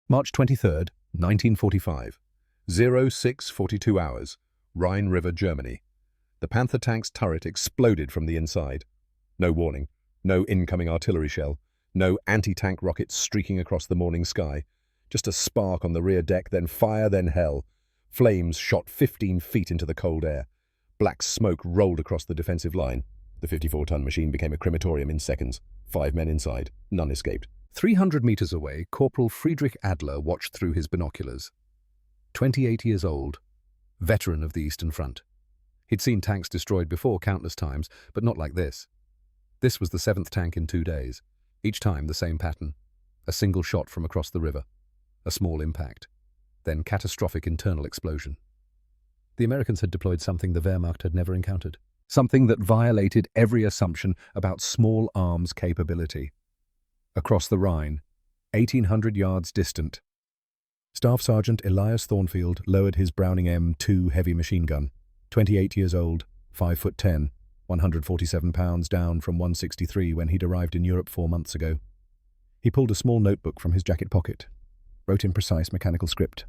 March 23rd, 1945. 0642 hours. Rhine River, Germany. The Panther tank's turret exploded from the inside. No warning, no incoming artillery shell, no anti-tank rockets streaking across the morning sky. Just a spark on the rear deck, then fire, then hell. Flames shot 15 feet into the cold air. Black smoke rolled across the defensive line. The 54-ton machine became a crematorium in seconds. 5 men inside. None escaped. 300 meters away, Corporal Friedrich Adler watched through his binoculars. 28 years old, veteran of the Eastern Front. He'd seen tanks destroyed before countless times, but not like this. This was the 7th tank in 2 days. Each time the same pattern. A single shot from across the river. A small impact. Then catastrophic internal explosion. The Americans had deployed something the Wehrmacht had never encountered. Something that violated every assumption about small arms capability. Across the Rhine, 1,800 yards distant, Staff Sergeant Elias Thornfield lowered his Browning M2 heavy machine gun, 28 years old, 5'10", 147 pounds down from 163 when he'd arrived in Europe 4 months ago. He pulled a small notebook from his jacket pocket, wrote in precise mechanical script,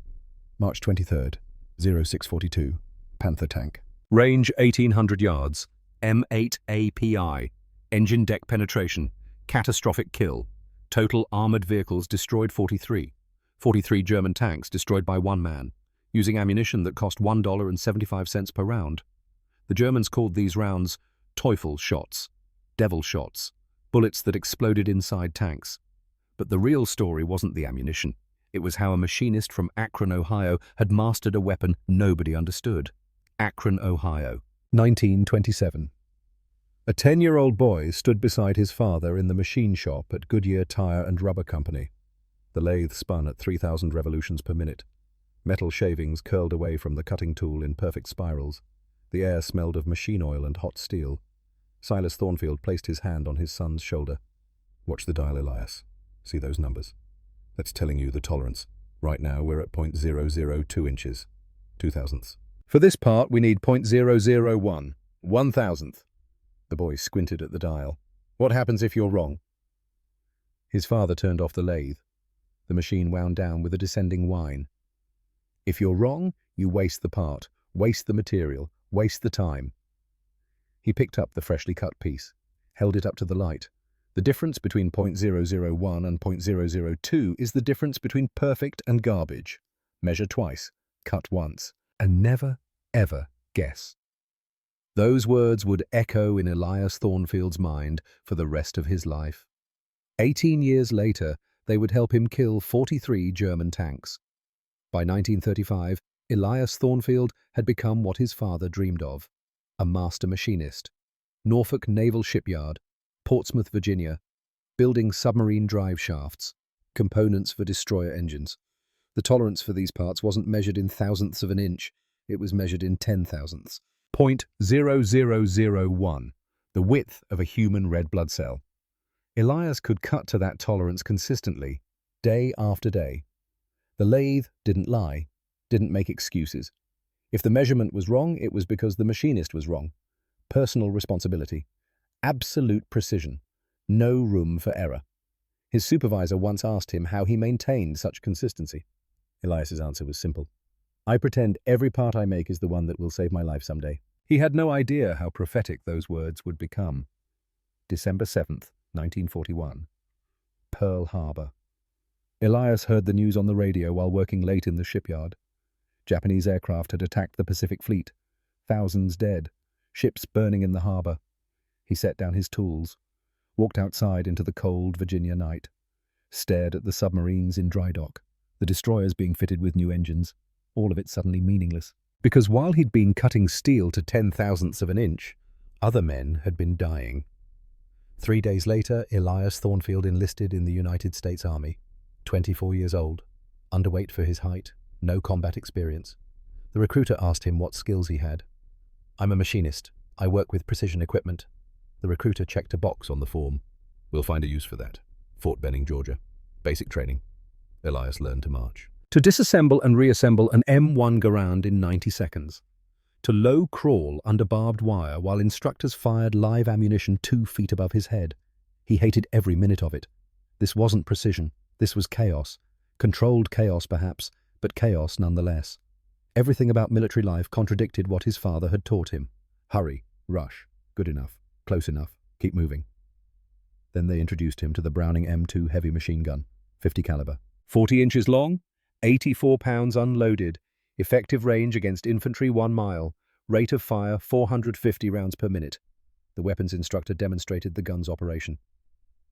March 23rd, 0642, Panther tank. Range 1,800 yards, M8 API, engine deck penetration, catastrophic kill. Total armored vehicles destroyed 43. 43 German tanks destroyed by 1 man, using ammunition that cost $1.75 per round. The Germans called these rounds Teufel shots, devil shots, bullets that exploded inside tanks. But the real story wasn't the ammunition. It was how a machinist from Akron, Ohio had mastered a weapon nobody understood. Akron, Ohio, 1927. A 10-year-old boy stood beside his father in the machine shop at Goodyear Tire and Rubber Company. The lathe spun at 3,000 revolutions per minute. Metal shavings curled away from the cutting tool in perfect spirals. The air smelled of machine oil and hot steel. Silas Thornfield placed his hand on his son's shoulder. Watch the dial, Elias. See those numbers? That's telling you the tolerance. Right now we're at 0.002 inches. 2/1000ths. For this part we need 0.001. 1,000th. The boy squinted at the dial. What happens if you're wrong? His father turned off the lathe. The machine wound down with a descending whine. If you're wrong, you waste the part, waste the material, waste the time. He picked up the freshly cut piece, held it up to the light. The difference between 0.001 and 0.002 is the difference between perfect and garbage. Measure twice, cut once, and never, ever guess. Those words would echo in Elias Thornfield's mind for the rest of his life. 18 years later, they would help him kill 43 German tanks. By 1935, Elias Thornfield had become what his father dreamed of, a master machinist. Norfolk Naval Shipyard, Portsmouth, Virginia, building submarine drive shafts, components for destroyer engines. The tolerance for these parts wasn't measured in thousandths of an inch, it was measured in 10,000ths. 0.0001, the width of a human red blood cell. Elias could cut to that tolerance consistently, day after day. The lathe didn't lie, didn't make excuses. If the measurement was wrong, it was because the machinist was wrong. Personal responsibility. Absolute precision. No room for error. His supervisor once asked him how he maintained such consistency. Elias's answer was simple. I pretend every part I make is the one that will save my life someday. He had no idea how prophetic those words would become. December 7th, 1941. Pearl Harbor. Elias heard the news on the radio while working late in the shipyard. Japanese aircraft had attacked the Pacific Fleet. Thousands dead. Ships burning in the harbor. He set down his tools, walked outside into the cold Virginia night, stared at the submarines in dry dock, the destroyers being fitted with new engines, all of it suddenly meaningless. Because while he'd been cutting steel to 10,000ths of an inch, other men had been dying. 3 days later, Elias Thornfield enlisted in the United States Army, 24 years old, underweight for his height, no combat experience. The recruiter asked him what skills he had. I'm a machinist. I work with precision equipment. The recruiter checked a box on the form. We'll find a use for that. Fort Benning, Georgia. Basic training. Elias learned to march. To disassemble and reassemble an M1 Garand in 90 seconds. To low crawl under barbed wire while instructors fired live ammunition 2 feet above his head. He hated every minute of it. This wasn't precision. This was chaos. Controlled chaos, perhaps, but chaos nonetheless. Everything about military life contradicted what his father had taught him. Hurry, rush, good enough, close enough, keep moving. Then they introduced him to the Browning M2 heavy machine gun, 50 caliber. 40 inches long, 84 pounds unloaded, effective range against infantry 1 mile, rate of fire 450 rounds per minute. The weapons instructor demonstrated the gun's operation.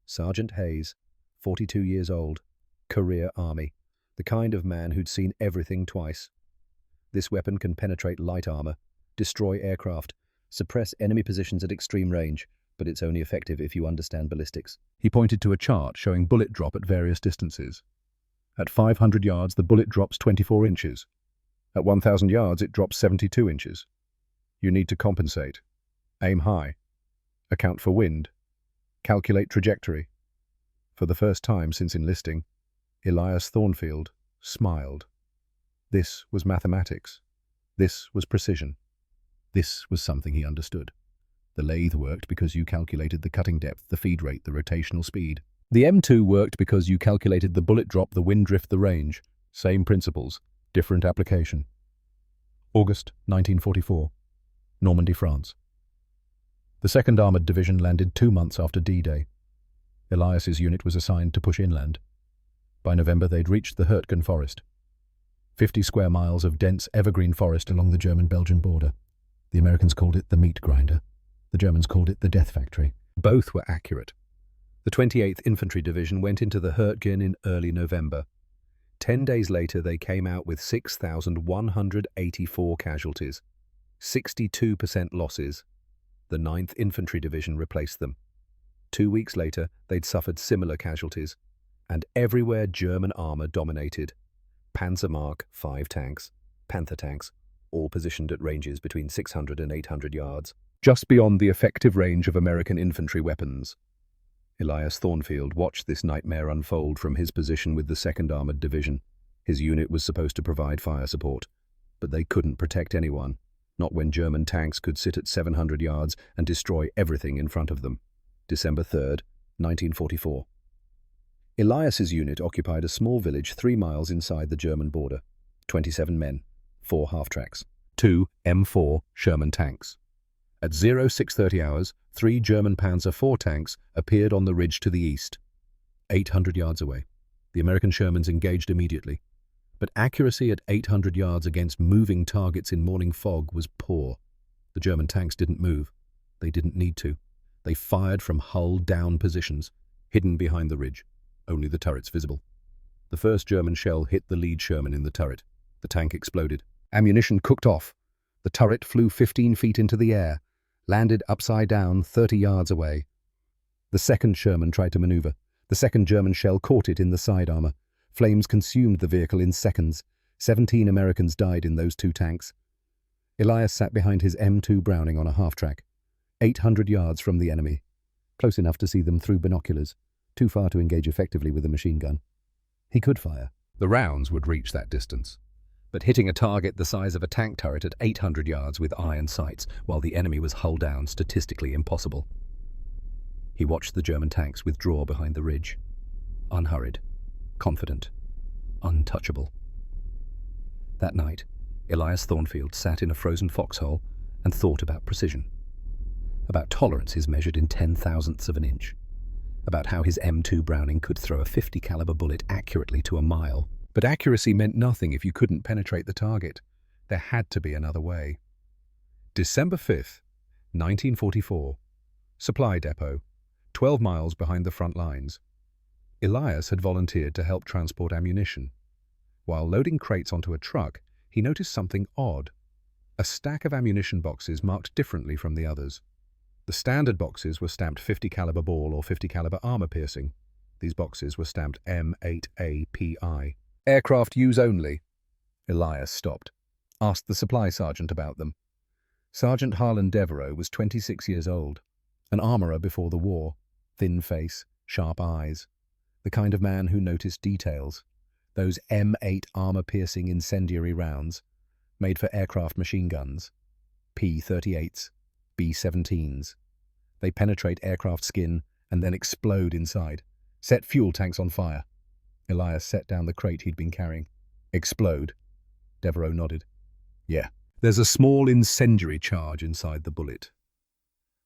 Sergeant Hayes, 42 years old, career Army, the kind of man who'd seen everything twice. This weapon can penetrate light armor, destroy aircraft, suppress enemy positions at extreme range, but it's only effective if you understand ballistics. He pointed to a chart showing bullet drop at various distances. At 500 yards, the bullet drops 24 inches. At 1,000 yards, it drops 72 inches. You need to compensate. Aim high. Account for wind. Calculate trajectory. For the first time since enlisting, Elias Thornfield smiled. This was mathematics. This was precision. This was something he understood. The lathe worked because you calculated the cutting depth, the feed rate, the rotational speed. The M2 worked because you calculated the bullet drop, the wind drift, the range. Same principles, different application. August 1944, Normandy, France. The 2nd Armoured Division landed 2 months after D-Day. Elias's unit was assigned to push inland. By November, they'd reached the Hurtgen Forest. 50 square miles of dense evergreen forest along the German-Belgian border. The Americans called it the meat grinder. The Germans called it the death factory. Both were accurate. The 28th Infantry Division went into the Hurtgen in early November. 10 days later, they came out with 6,184 casualties, 62% losses. The 9th Infantry Division replaced them. 2 weeks later, they'd suffered similar casualties, and everywhere German armor dominated. Panzermark 5 tanks, Panther tanks, all positioned at ranges between 600 and 800 yards, just beyond the effective range of American infantry weapons. Elias Thornfield watched this nightmare unfold from his position with the 2nd Armoured Division. His unit was supposed to provide fire support, but they couldn't protect anyone, not when German tanks could sit at 700 yards and destroy everything in front of them. December 3rd, 1944. Elias's unit occupied a small village 3 miles inside the German border. 27 men, 4 half-tracks, 2 M4 Sherman tanks. At 0630 hours, 3 German Panzer IV tanks appeared on the ridge to the east. 800 yards away, the American Shermans engaged immediately. But accuracy at 800 yards against moving targets in morning fog was poor. The German tanks didn't move. They didn't need to. They fired from hull-down positions, hidden behind the ridge, only the turrets visible. The first German shell hit the lead Sherman in the turret. The tank exploded. Ammunition cooked off. The turret flew 15 feet into the air, landed upside down 30 yards away. The second Sherman tried to maneuver. The second German shell caught it in the side armor. Flames consumed the vehicle in seconds. 17 Americans died in those 2 tanks. Elias sat behind his M2 Browning on a half-track, 800 yards from the enemy, close enough to see them through binoculars, too far to engage effectively with a machine gun. He could fire. The rounds would reach that distance. But hitting a target the size of a tank turret at 800 yards with iron sights while the enemy was hull down, statistically impossible. He watched the German tanks withdraw behind the ridge, unhurried, confident, untouchable. That night, Elias Thornfield sat in a frozen foxhole and thought about precision, about tolerances measured in 10,000ths of an inch, about how his M2 Browning could throw a 50 caliber bullet accurately to a mile. But accuracy meant nothing if you couldn't penetrate the target. There had to be another way. December 5th, 1944. Supply depot, 12 miles behind the front lines. Elias had volunteered to help transport ammunition. While loading crates onto a truck, he noticed something odd. A stack of ammunition boxes marked differently from the others. The standard boxes were stamped 50 caliber ball or 50 caliber armor piercing. These boxes were stamped M8API. Aircraft use only. Elias stopped, asked the supply sergeant about them. Sergeant Harlan Devereaux was 26 years old, an armourer before the war, thin face, sharp eyes, the kind of man who noticed details, those M8 armour-piercing incendiary rounds, made for aircraft machine guns, P-38s, B-17s. They penetrate aircraft skin and then explode inside, set fuel tanks on fire. Elias set down the crate he'd been carrying. Explode? Devereaux nodded. Yeah. There's a small incendiary charge inside the bullet.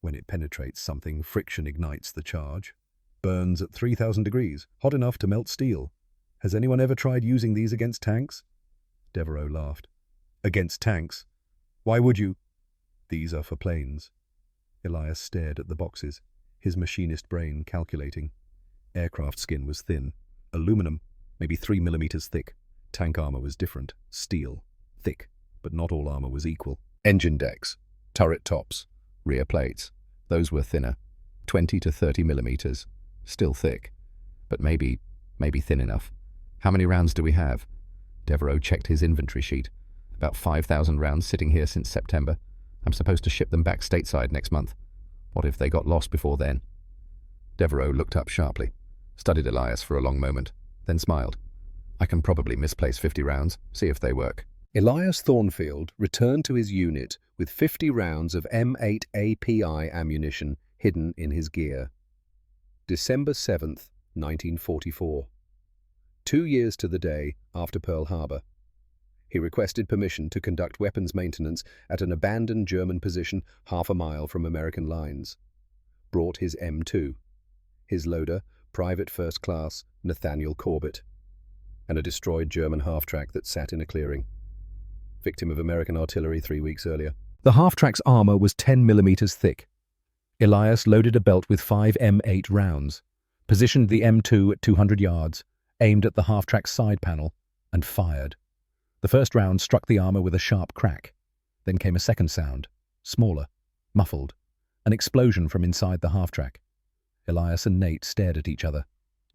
When it penetrates something, friction ignites the charge. Burns at 3,000 degrees, hot enough to melt steel. Has anyone ever tried using these against tanks? Devereaux laughed. Against tanks? Why would you? These are for planes. Elias stared at the boxes, his machinist brain calculating. Aircraft skin was thin. Aluminum, maybe 3 millimeters thick. Tank armor was different. Steel. Thick. But not all armor was equal. Engine decks. Turret tops. Rear plates. Those were thinner. 20 to 30 millimeters. Still thick. But maybe thin enough. How many rounds do we have? Devereaux checked his inventory sheet. About 5,000 rounds sitting here since September. I'm supposed to ship them back stateside next month. What if they got lost before then? Devereaux looked up sharply, studied Elias for a long moment, then smiled. I can probably misplace 50 rounds, see if they work. Elias Thornfield returned to his unit with 50 rounds of M8 API ammunition hidden in his gear. December 7th, 1944. 2 years to the day after Pearl Harbor. He requested permission to conduct weapons maintenance at an abandoned German position half a mile from American lines. Brought his M2. His loader, Private First Class Nathaniel Corbett. And a destroyed German half-track that sat in a clearing. Victim of American artillery 3 weeks earlier. The half-track's armor was 10 millimeters thick. Elias loaded a belt with 5 M8 rounds, positioned the M2 at 200 yards, aimed at the half-track's side panel, and fired. The first round struck the armor with a sharp crack. Then came a second sound, smaller, muffled, an explosion from inside the half-track. Elias and Nate stared at each other.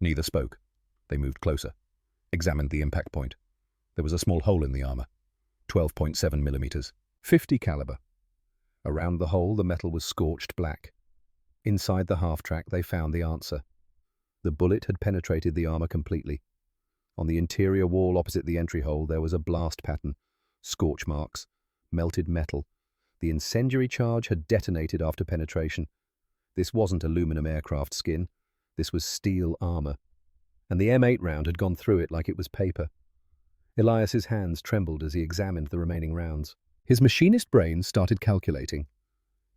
Neither spoke. They moved closer, examined the impact point. There was a small hole in the armor, 12.7 millimeters, 50 caliber. Around the hole, the metal was scorched black. Inside the half-track, they found the answer. The bullet had penetrated the armor completely. On the interior wall opposite the entry hole, there was a blast pattern, scorch marks, melted metal. The incendiary charge had detonated after penetration. This wasn't aluminum aircraft skin. This was steel armor. And the M8 round had gone through it like it was paper. Elias's hands trembled as he examined the remaining rounds. His machinist brain started calculating.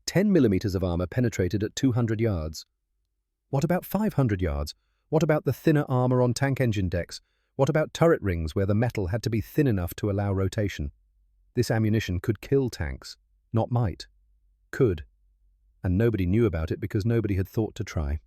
10 millimeters of armor penetrated at 200 yards. What about 500 yards? What about the thinner armor on tank engine decks? What about turret rings where the metal had to be thin enough to allow rotation? This ammunition could kill tanks, not might. Could. And nobody knew about it because nobody had thought to try.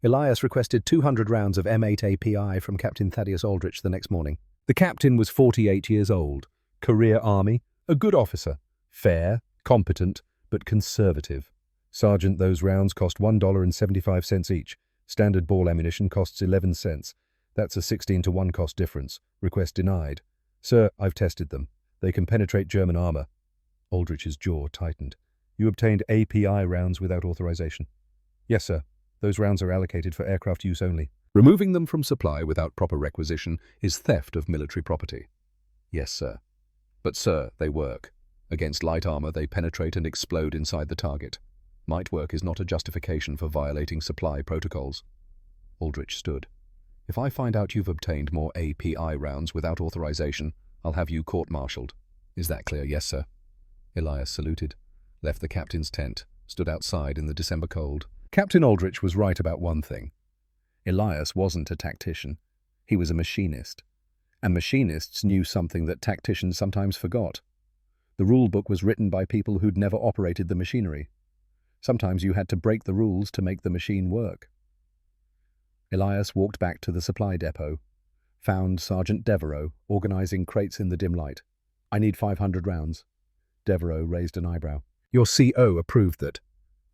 Elias requested 200 rounds of M8 API from Captain Thaddeus Aldrich the next morning. The captain was 48 years old, career Army, a good officer, fair, competent, but conservative. Sergeant, those rounds cost $1.75 each. Standard ball ammunition costs 11 cents. That's a 16-to-1 cost difference. Request denied. Sir, I've tested them. They can penetrate German armor. Aldrich's jaw tightened. You obtained API rounds without authorization? Yes, sir. Those rounds are allocated for aircraft use only. Removing them from supply without proper requisition is theft of military property. Yes, sir. But, sir, they work. Against light armor, they penetrate and explode inside the target. Might work is not a justification for violating supply protocols. Aldrich stood. If I find out you've obtained more API rounds without authorization, I'll have you court-martialed. Is that clear? Yes, sir. Elias saluted, left the captain's tent, stood outside in the December cold. Captain Aldrich was right about one thing. Elias wasn't a tactician. He was a machinist. And machinists knew something that tacticians sometimes forgot. The rule book was written by people who'd never operated the machinery. Sometimes you had to break the rules to make the machine work. Elias walked back to the supply depot, found Sergeant Devereaux organizing crates in the dim light. I need 500 rounds. Devereaux raised an eyebrow. Your CO approved that.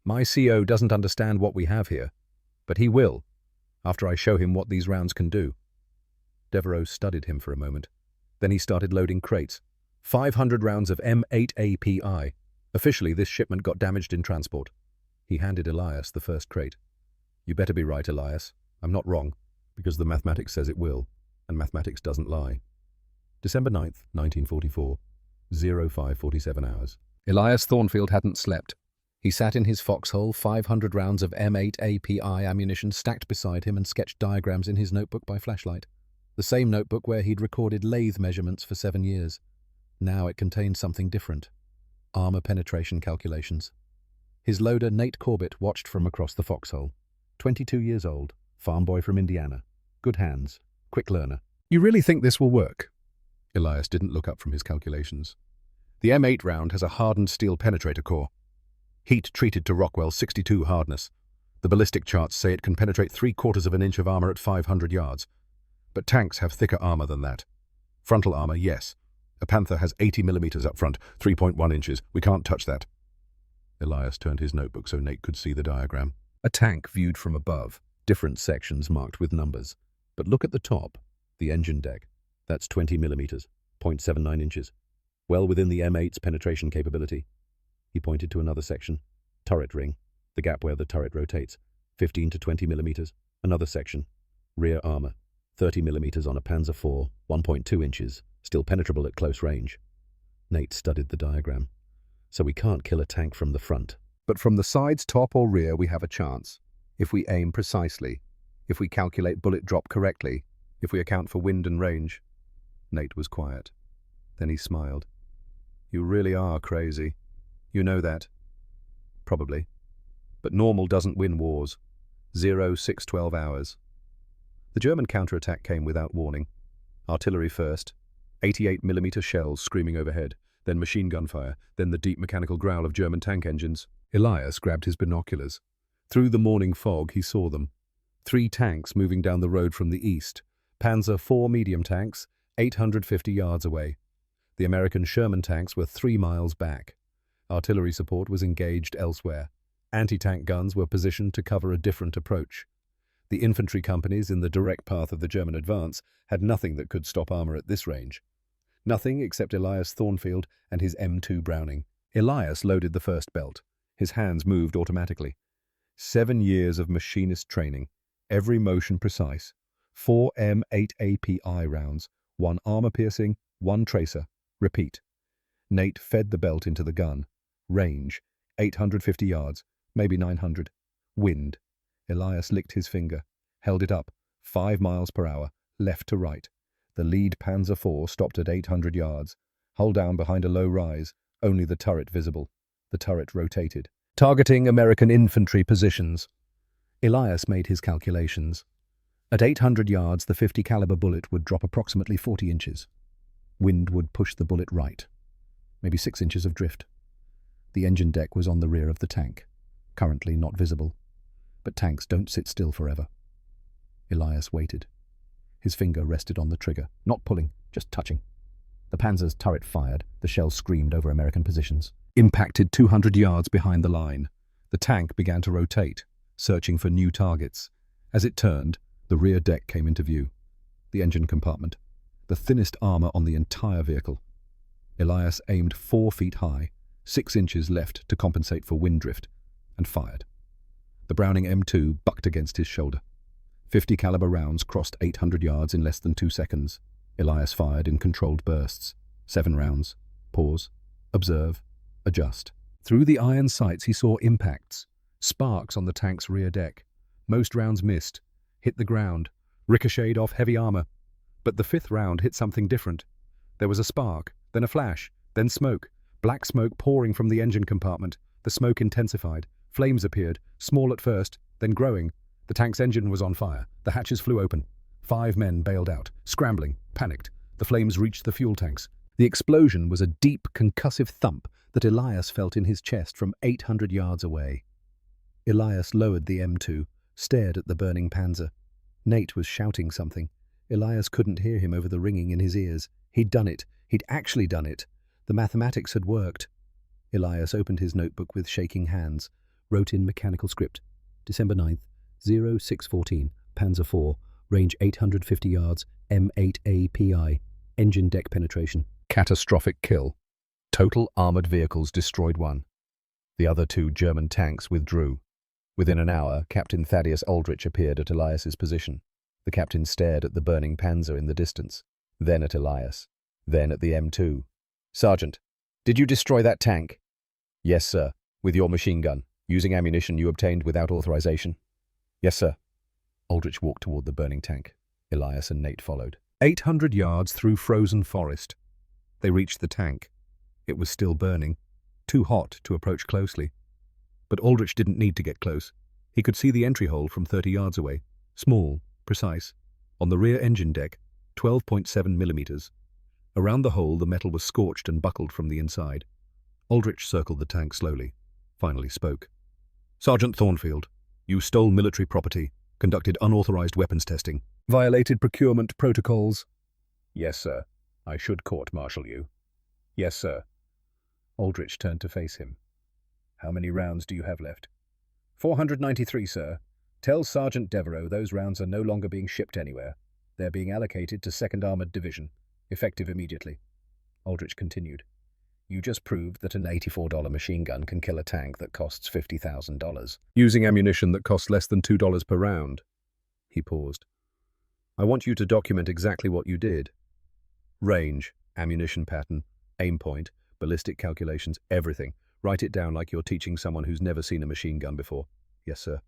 My CO doesn't understand what we have here, but he will, after I show him what these rounds can do. Devereaux studied him for a moment. Then he started loading crates. 500 rounds of M8 API. Officially, this shipment got damaged in transport. He handed Elias the first crate. You better be right, Elias. I'm not wrong, because the mathematics says it will, and mathematics doesn't lie. December 9th, 1944, 05:47 hours. Elias Thornfield hadn't slept. He sat in his foxhole, 500 rounds of M8 API ammunition stacked beside him, and sketched diagrams in his notebook by flashlight. The same notebook where he'd recorded lathe measurements for 7 years. Now it contained something different. Armor penetration calculations. His loader, Nate Corbett, watched from across the foxhole. 22 years old, farm boy from Indiana. Good hands, quick learner. You really think this will work? Elias didn't look up from his calculations. The M8 round has a hardened steel penetrator core. Heat treated to Rockwell 62 hardness. The ballistic charts say it can penetrate 3/4 of an inch of armor at 500 yards. But tanks have thicker armor than that. Frontal armor, yes. A Panther has 80 millimeters up front, 3.1 inches. We can't touch that. Elias turned his notebook so Nate could see the diagram. A tank viewed from above, different sections marked with numbers. But look at the top, the engine deck. That's 20 millimeters, 0.79 inches. Well within the M8's penetration capability. He pointed to another section. Turret ring, the gap where the turret rotates, 15 to 20 millimeters. Another section. Rear armor, 30 millimeters on a Panzer IV, 1.2 inches, still penetrable at close range. Nate studied the diagram. So we can't kill a tank from the front. But from the sides, top or rear, we have a chance. If we aim precisely, if we calculate bullet drop correctly, if we account for wind and range. Nate was quiet. Then he smiled. You really are crazy. You know that. Probably. But normal doesn't win wars. 0-6-12 hours. The German counterattack came without warning. Artillery first. 88mm shells screaming overhead. Then machine gun fire. Then the deep mechanical growl of German tank engines. Elias grabbed his binoculars. Through the morning fog, he saw them. 3 tanks moving down the road from the east. Panzer IV medium tanks, 850 yards away. The American Sherman tanks were 3 miles back. Artillery support was engaged elsewhere. Anti-tank guns were positioned to cover a different approach. The infantry companies in the direct path of the German advance had nothing that could stop armor at this range. Nothing except Elias Thornfield and his M2 Browning. Elias loaded the first belt. His hands moved automatically. 7 years of machinist training, every motion precise. 4 M8 API rounds, 1 armor-piercing, 1 tracer. Repeat. Nate fed the belt into the gun. Range, 850 yards, maybe 900. Wind. Elias licked his finger, held it up, 5 miles per hour, left to right. The lead Panzer IV stopped at 800 yards. Hull down behind a low rise, only the turret visible. The turret rotated, targeting American infantry positions. Elias made his calculations. At 800 yards, the 50 caliber bullet would drop approximately 40 inches. Wind would push the bullet right, maybe 6 inches of drift. The engine deck was on the rear of the tank, currently not visible. But tanks don't sit still forever. Elias waited. His finger rested on the trigger, not pulling, just touching. The Panzer's turret fired, the shells screamed over American positions. Impacted 200 yards behind the line. The tank began to rotate, searching for new targets. As it turned, the rear deck came into view. The engine compartment. The thinnest armor on the entire vehicle. Elias aimed 4 feet high, 6 inches left to compensate for wind drift, and fired. The Browning M2 bucked against his shoulder. 50 caliber rounds crossed 800 yards in less than 2 seconds. Elias fired in controlled bursts. 7 rounds. Pause. Observe. Adjust. Through the iron sights he saw impacts. Sparks on the tank's rear deck. Most rounds missed. Hit the ground. Ricocheted off heavy armor. But the 5th round hit something different. There was a spark, then a flash, then smoke. Black smoke pouring from the engine compartment. The smoke intensified. Flames appeared, small at first, then growing. The tank's engine was on fire. The hatches flew open. 5 men bailed out, scrambling, panicked. The flames reached the fuel tanks. The explosion was a deep, concussive thump that Elias felt in his chest from 800 yards away. Elias lowered the M2, stared at the burning Panzer. Nate was shouting something. Elias couldn't hear him over the ringing in his ears. He'd done it. He'd actually done it. The mathematics had worked. Elias opened his notebook with shaking hands, wrote in mechanical script. December 9th, 0614, Panzer IV, range 850 yards, M8 API, engine deck penetration. Catastrophic kill. Total armored vehicles destroyed 1. The other 2 German tanks withdrew. Within an hour, Captain Thaddeus Aldrich appeared at Elias's position. The captain stared at the burning Panzer in the distance, then at Elias, then at the M2. "Sergeant, did you destroy that tank?" "Yes, sir. With your machine gun, using ammunition you obtained without authorization? Yes, sir. Aldrich walked toward the burning tank. Elias and Nate followed. 800 yards through frozen forest. They reached the tank. It was still burning, too hot to approach closely. But Aldrich didn't need to get close. He could see the entry hole from 30 yards away. Small, precise. On the rear engine deck, 12.7 millimeters. Around the hole, the metal was scorched and buckled from the inside. Aldrich circled the tank slowly, finally spoke. Sergeant Thornfield, you stole military property, conducted unauthorized weapons testing, violated procurement protocols. Yes, sir. I should court-martial you. Yes, sir. Aldrich turned to face him. How many rounds do you have left? 493, sir. Tell Sergeant Devereaux those rounds are no longer being shipped anywhere. They're being allocated to 2nd Armored Division, effective immediately. Aldrich continued. You just proved that an $84 machine gun can kill a tank that costs $50,000. Using ammunition that costs less than $2 per round. He paused. I want you to document exactly what you did. Range, ammunition pattern, aim point, ballistic calculations, everything. Write it down like you're teaching someone who's never seen a machine gun before. Yes, sir.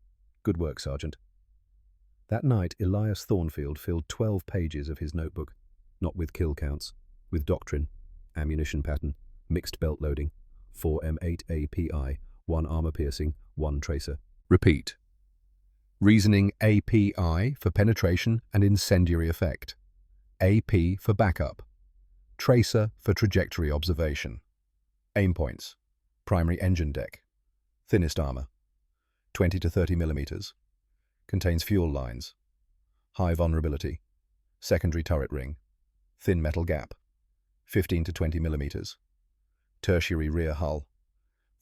Good work, Sergeant. That night, Elias Thornfield filled 12 pages of his notebook, not with kill counts, with doctrine, ammunition pattern, mixed belt loading, 4M8 API, 1 armor piercing, 1 tracer. Repeat. Reasoning API for penetration and incendiary effect. AP for backup. Tracer for trajectory observation. Aim points. Primary engine deck. Thinnest armor. 20 to 30 millimeters. Contains fuel lines. High vulnerability. Secondary turret ring. Thin metal gap. 15 to 20 millimeters. Tertiary rear hull.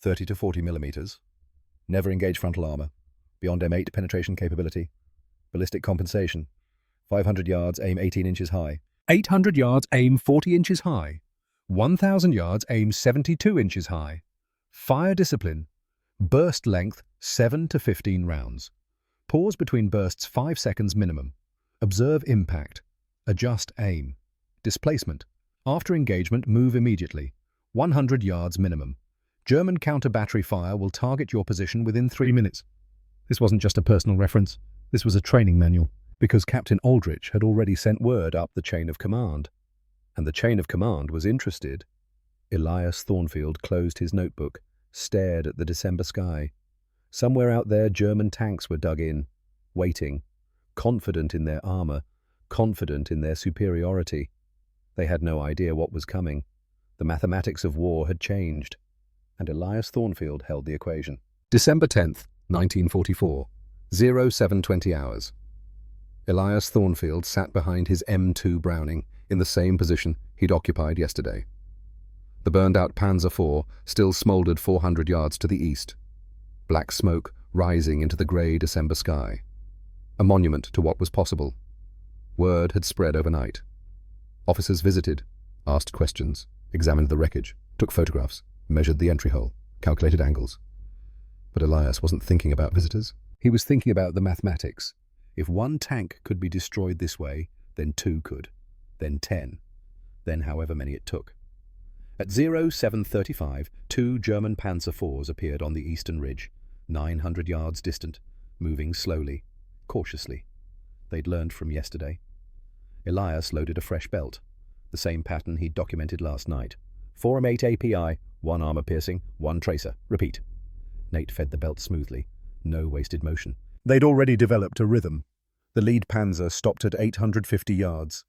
30 to 40 millimeters. Never engage frontal armor. Beyond M8 penetration capability. Ballistic compensation. 500 yards, aim 18 inches high. 800 yards, aim 40 inches high. 1,000 yards, aim 72 inches high. Fire discipline. Burst length 7 to 15 rounds. Pause between bursts 5 seconds minimum. Observe impact. Adjust aim. Displacement. After engagement, move immediately. 100 yards minimum. German counter-battery fire will target your position within 3 minutes. This wasn't just a personal reference. This was a training manual, because Captain Aldrich had already sent word up the chain of command. And the chain of command was interested. Elias Thornfield closed his notebook, stared at the December sky. Somewhere out there, German tanks were dug in, waiting, confident in their armor, confident in their superiority. They had no idea what was coming. The mathematics of war had changed, and Elias Thornfield held the equation. December 10th, 1944, 0720 hours. Elias Thornfield sat behind his M2 Browning in the same position he'd occupied yesterday. The burned-out Panzer IV still smouldered 400 yards to the east, black smoke rising into the grey December sky. A monument to what was possible. Word had spread overnight. Officers visited, asked questions, examined the wreckage, took photographs, measured the entry hole, calculated angles. But Elias wasn't thinking about visitors. He was thinking about the mathematics. If 1 tank could be destroyed this way, then 2 could, then 10, then however many it took. At 0735, 2 German Panzer IVs appeared on the eastern ridge, 900 yards distant, moving slowly, cautiously. They'd learned from yesterday. Elias loaded a fresh belt, the same pattern he'd documented last night. 4M8 API, 1 armor piercing, 1 tracer. Repeat. Nate fed the belt smoothly. No wasted motion. They'd already developed a rhythm. The lead Panzer stopped at 850 yards.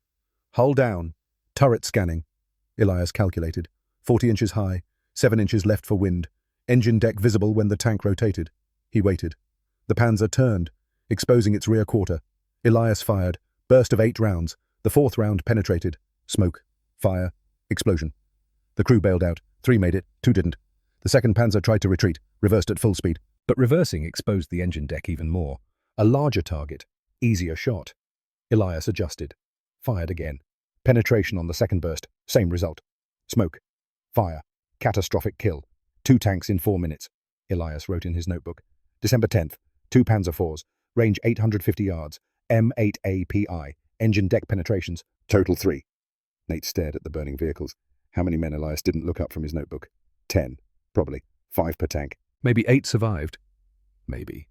Hull down. Turret scanning. Elias calculated. 40 inches high, 7 inches left for wind. Engine deck visible when the tank rotated. He waited. The Panzer turned, exposing its rear quarter. Elias fired. Burst of 8 rounds. The 4th round penetrated. Smoke. Fire. Explosion. The crew bailed out. 3 made it, 2 didn't. The 2nd Panzer tried to retreat, reversed at full speed. But reversing exposed the engine deck even more. A larger target. Easier shot. Elias adjusted. Fired again. Penetration on the 2nd burst. Same result. Smoke. Fire. Catastrophic kill. 2 tanks in 4 minutes. Elias wrote in his notebook. December 10th. 2 Panzer IVs. Range 850 yards. M8 API. Engine deck penetrations. Total 3. Nate stared at the burning vehicles. How many men Elias didn't look up from his notebook? 10. Probably. 5 per tank. Maybe 8 survived. Maybe.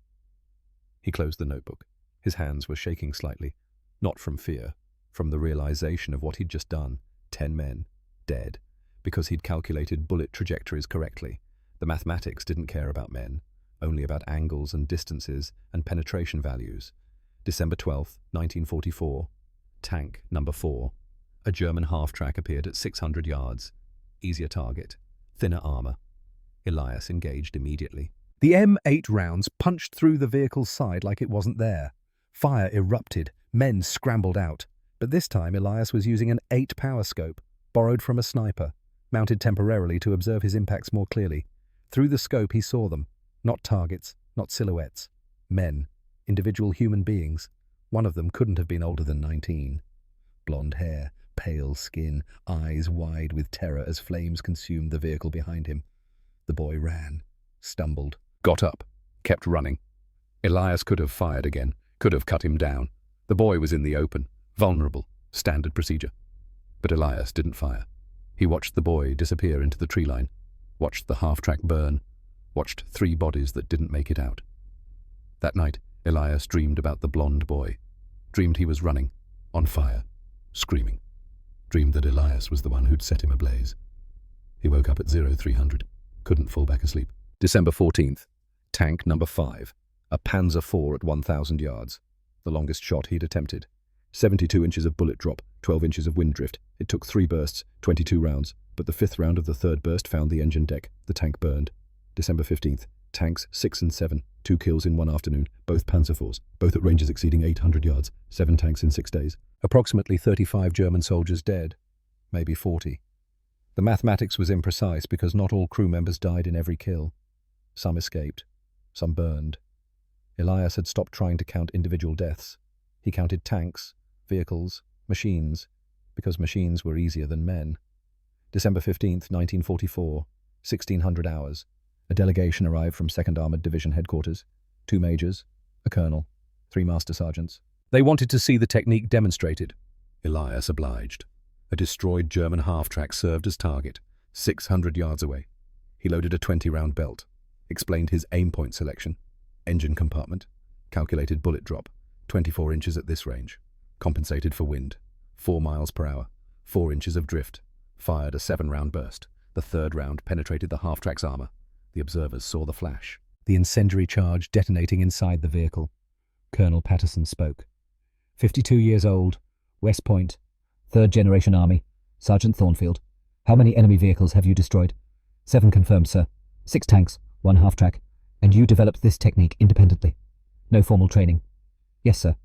He closed the notebook. His hands were shaking slightly, not from fear, from the realization of what he'd just done. 10 men, dead, because he'd calculated bullet trajectories correctly. The mathematics didn't care about men, only about angles and distances and penetration values. December 12th, 1944. Tank number 4. A German half-track appeared at 600 yards. Easier target, thinner armor. Elias engaged immediately. The M8 rounds punched through the vehicle's side like it wasn't there. Fire erupted, men scrambled out. But this time Elias was using an 8 power scope, borrowed from a sniper, mounted temporarily to observe his impacts more clearly. Through the scope he saw them, not targets, not silhouettes. Men, individual human beings. One of them couldn't have been older than 19. Blonde hair, pale skin, eyes wide with terror as flames consumed the vehicle behind him. The boy ran, stumbled, got up, kept running. Elias could have fired again, could have cut him down. The boy was in the open, vulnerable, standard procedure. But Elias didn't fire. He watched the boy disappear into the tree line, watched the half-track burn, watched 3 bodies that didn't make it out. That night, Elias dreamed about the blonde boy, dreamed he was running, on fire, screaming, dreamed that Elias was the one who'd set him ablaze. He woke up at 0300, couldn't fall back asleep. December 14th, tank number 5, a Panzer IV at 1,000 yards, the longest shot he'd attempted. 72 inches of bullet drop, 12 inches of wind drift. It took 3 bursts, 22 rounds, but the 5th round of the 3rd burst found the engine deck. The tank burned. December 15th, tanks 6 and 7, 2 kills in one afternoon, both Panzer IVs, both at ranges exceeding 800 yards, 7 tanks in 6 days. Approximately 35 German soldiers dead, maybe 40. The mathematics was imprecise because not all crew members died in every kill. Some escaped, some burned. Elias had stopped trying to count individual deaths. He counted tanks, vehicles, machines, because machines were easier than men. December 15th, 1944, 1600 hours. A delegation arrived from 2nd Armoured Division headquarters. 2 majors, a colonel, 3 master sergeants. They wanted to see the technique demonstrated. Elias obliged. A destroyed German half-track served as target, 600 yards away. He loaded a 20-round belt, explained his aim point selection, engine compartment, calculated bullet drop, 24 inches at this range, compensated for wind, 4 miles per hour, 4 inches of drift, fired a 7-round burst. The 3rd round penetrated the half-track's armor. The observers saw the flash, the incendiary charge detonating inside the vehicle. Colonel Patterson spoke. 52 years old, West Point, 3rd Generation Army, Sergeant Thornfield. How many enemy vehicles have you destroyed? 7 confirmed, sir. 6 tanks, 1 half-track. And you developed this technique independently? No formal training? Yes, sir.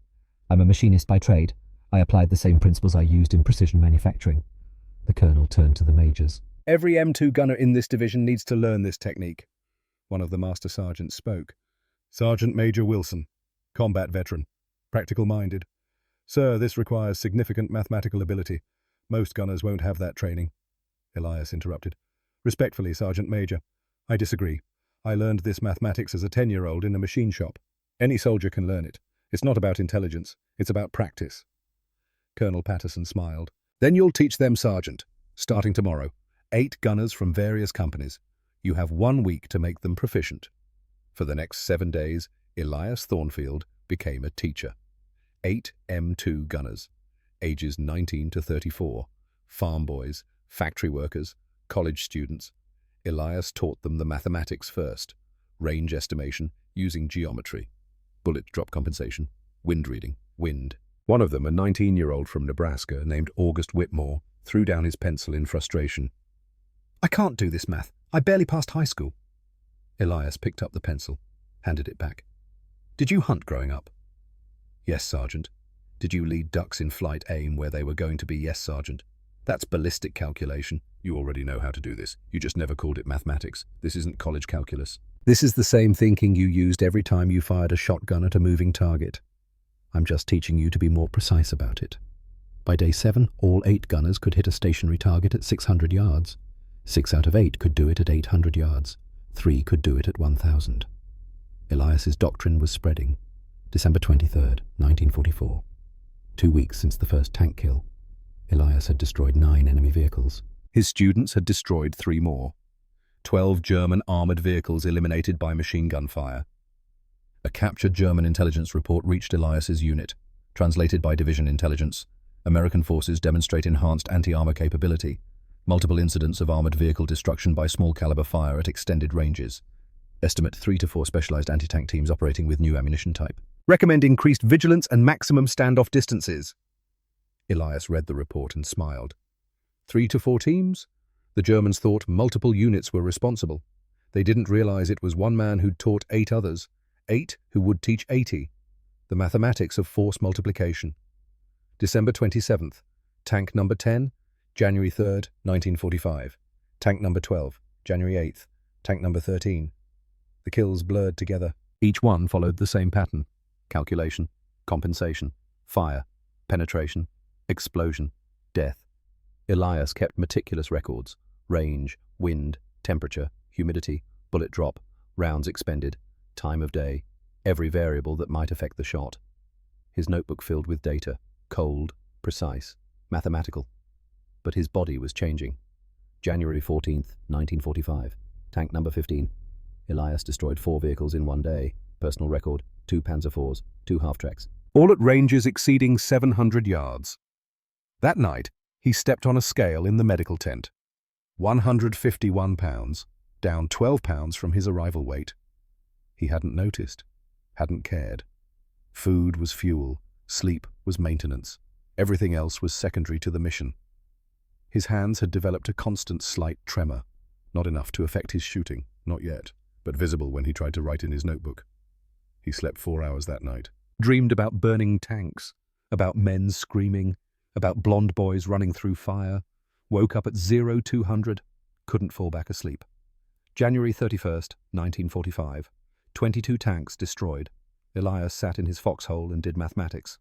I'm a machinist by trade. I applied the same principles I used in precision manufacturing. The colonel turned to the majors. Every M2 gunner in this division needs to learn this technique. One of the master sergeants spoke. Sergeant Major Wilson, combat veteran, practical-minded. Sir, this requires significant mathematical ability. Most gunners won't have that training. Elias interrupted. Respectfully, Sergeant Major, I disagree. I learned this mathematics as a 10-year-old in a machine shop. Any soldier can learn it. It's not about intelligence. It's about practice. Colonel Patterson smiled. Then you'll teach them, Sergeant. Starting tomorrow. 8 gunners from various companies. You have 1 week to make them proficient. For the next 7 days, Elias Thornfield became a teacher. 8 M2 gunners, ages 19 to 34, farm boys, factory workers, college students. Elias taught them the mathematics first, range estimation using geometry, bullet drop compensation, wind reading, wind. One of them, a 19-year-old from Nebraska named August Whitmore, threw down his pencil in frustration. I can't do this math. I barely passed high school. Elias picked up the pencil, handed it back. Did you hunt growing up? Yes, Sergeant. Did you lead ducks in flight aim where they were going to be? Yes, Sergeant. That's ballistic calculation. You already know how to do this. You just never called it mathematics. This isn't college calculus. This is the same thinking you used every time you fired a shotgun at a moving target. I'm just teaching you to be more precise about it. By day 7, all 8 gunners could hit a stationary target at 600 yards. 6 out of 8 could do it at 800 yards. 3 could do it at 1,000. Elias's doctrine was spreading. December 23rd, 1944. 2 weeks since the first tank kill. Elias had destroyed 9 enemy vehicles. His students had destroyed 3 more. 12 German armored vehicles eliminated by machine gun fire. A captured German intelligence report reached Elias's unit. Translated by Division Intelligence, American forces demonstrate enhanced anti-armor capability. Multiple incidents of armored vehicle destruction by small-caliber fire at extended ranges. Estimate 3 to 4 specialized anti-tank teams operating with new ammunition type. Recommend increased vigilance and maximum standoff distances. Elias read the report and smiled. 3 to 4 teams? The Germans thought multiple units were responsible. They didn't realize it was one man who'd taught 8 others. 8 who would teach 80. The mathematics of force multiplication. December 27th. Tank number 10, January 3rd, 1945. Tank number 12, January 8th. Tank number 13. The kills blurred together. Each one followed the same pattern. Calculation, compensation, fire, penetration, explosion, death. Elias kept meticulous records. Range, wind, temperature, humidity, bullet drop, rounds expended, time of day, every variable that might affect the shot. His notebook filled with data, cold, precise, mathematical. But his body was changing. January 14th, 1945. Tank number 15. Elias destroyed 4 vehicles in one day. Personal record, 2 Panzer IVs, 2 half-tracks. All at ranges exceeding 700 yards. That night, he stepped on a scale in the medical tent. 151 pounds, down 12 pounds from his arrival weight. He hadn't noticed, hadn't cared. Food was fuel, sleep was maintenance. Everything else was secondary to the mission. His hands had developed a constant slight tremor, not enough to affect his shooting, not yet, but visible when he tried to write in his notebook. He slept 4 hours that night. Dreamed about burning tanks, about men screaming, about blonde boys running through fire. Woke up at 0200, couldn't fall back asleep. January 31st, 1945. 22 tanks destroyed. Elias sat in his foxhole and did mathematics.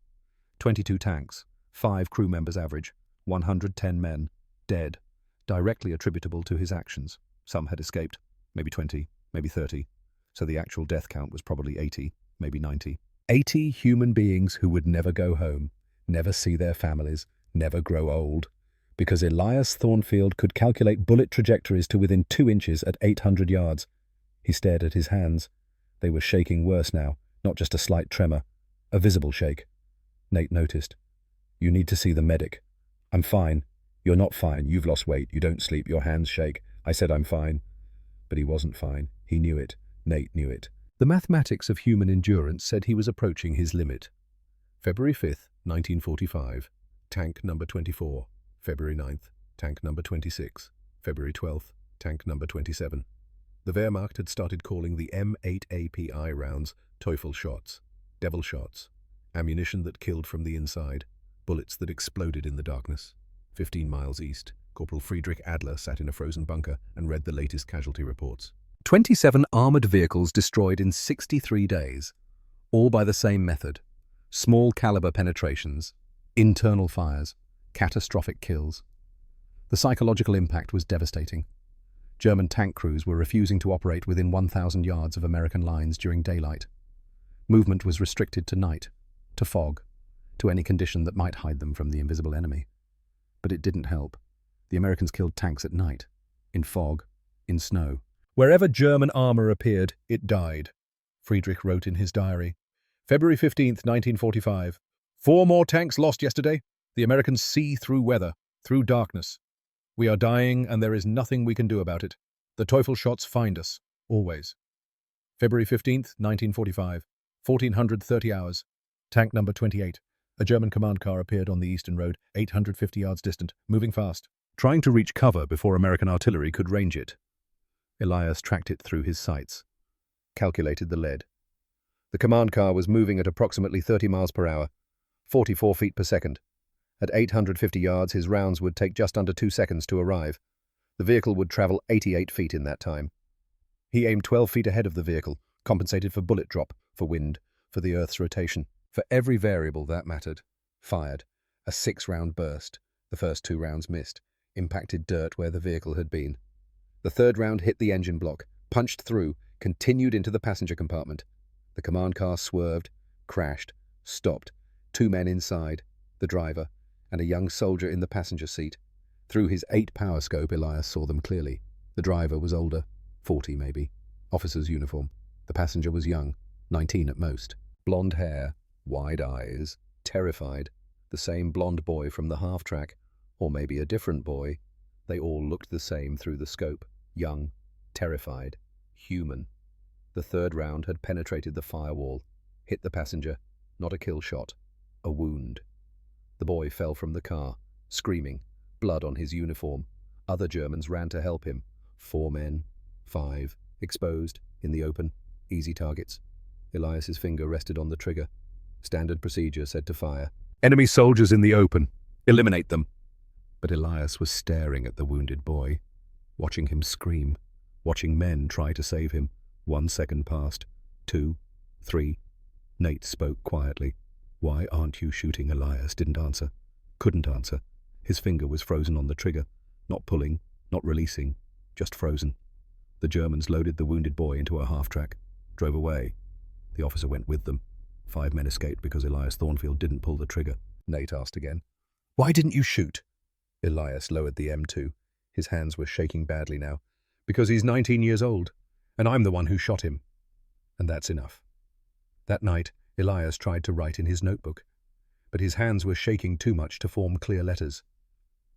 22 tanks, 5 crew members average, 110 men, dead, directly attributable to his actions. Some had escaped, maybe 20, maybe 30, so the actual death count was probably 80, maybe 90. 80 human beings who would never go home, never see their families, never grow old. Because Elias Thornfield could calculate bullet trajectories to within 2 inches at 800 yards. He stared at his hands. They were shaking worse now, not just a slight tremor, a visible shake. Nate noticed. "You need to see the medic." "I'm fine." "You're not fine. You've lost weight. You don't sleep. Your hands shake." "I said I'm fine." But he wasn't fine. He knew it. Nate knew it. The mathematics of human endurance said he was approaching his limit. February 5th, 1945. Tank number 24. February 9th. Tank number 26. February 12th. Tank number 27. The Wehrmacht had started calling the M8 API rounds Teufel shots, devil shots, ammunition that killed from the inside, bullets that exploded in the darkness. 15 miles east, Corporal Friedrich Adler sat in a frozen bunker and read the latest casualty reports. 27 armored vehicles destroyed in 63 days, all by the same method. Small caliber penetrations, internal fires, catastrophic kills. The psychological impact was devastating. German tank crews were refusing to operate within 1,000 yards of American lines during daylight. Movement was restricted to night, to fog, to any condition that might hide them from the invisible enemy. But it didn't help. The Americans killed tanks at night, in fog, in snow. Wherever German armor appeared, it died. Friedrich wrote in his diary. February 15th, 1945. 4 more tanks lost yesterday. The Americans see through weather, through darkness. We are dying, and there is nothing we can do about it. The Teufel shots find us, always. February 15th, 1945. 1430 hours. Tank number 28. A German command car appeared on the eastern road, 850 yards distant, moving fast, trying to reach cover before American artillery could range it. Elias tracked it through his sights, calculated the lead. The command car was moving at approximately 30 miles per hour, 44 feet per second. At 850 yards, his rounds would take just under 2 seconds to arrive. The vehicle would travel 88 feet in that time. He aimed 12 feet ahead of the vehicle, compensated for bullet drop, for wind, for the Earth's rotation, for every variable that mattered. Fired. A 6-round burst. The first 2 rounds missed, impacted dirt where the vehicle had been. The 3rd round hit the engine block, punched through, continued into the passenger compartment. The command car swerved, crashed, stopped. 2 men inside, the driver, and a young soldier in the passenger seat. Through his 8 power scope, Elias saw them clearly. The driver was older, 40 maybe. Officer's uniform. The passenger was young, 19 at most. Blonde hair, wide eyes, terrified. The same blonde boy from the half-track, or maybe a different boy. They all looked the same through the scope. Young, terrified, human. The third round had penetrated the firewall, hit the passenger, not a kill shot, a wound. The boy fell from the car, screaming, blood on his uniform. Other Germans ran to help him. 4 men, 5, exposed, in the open, easy targets. Elias's finger rested on the trigger. Standard procedure said to fire. Enemy soldiers in the open. Eliminate them. But Elias was staring at the wounded boy, watching him scream, watching men try to save him. 1 second passed. 2, 3. Nate spoke quietly. Why aren't you shooting? Elias didn't answer. Couldn't answer. His finger was frozen on the trigger. Not pulling, not releasing, just frozen. The Germans loaded the wounded boy into a half-track, drove away. The officer went with them. 5 men escaped because Elias Thornfield didn't pull the trigger. Nate asked again. Why didn't you shoot? Elias lowered the M2. His hands were shaking badly now. Because he's 19 years old, and I'm the one who shot him. And that's enough. That night, Elias tried to write in his notebook, but his hands were shaking too much to form clear letters.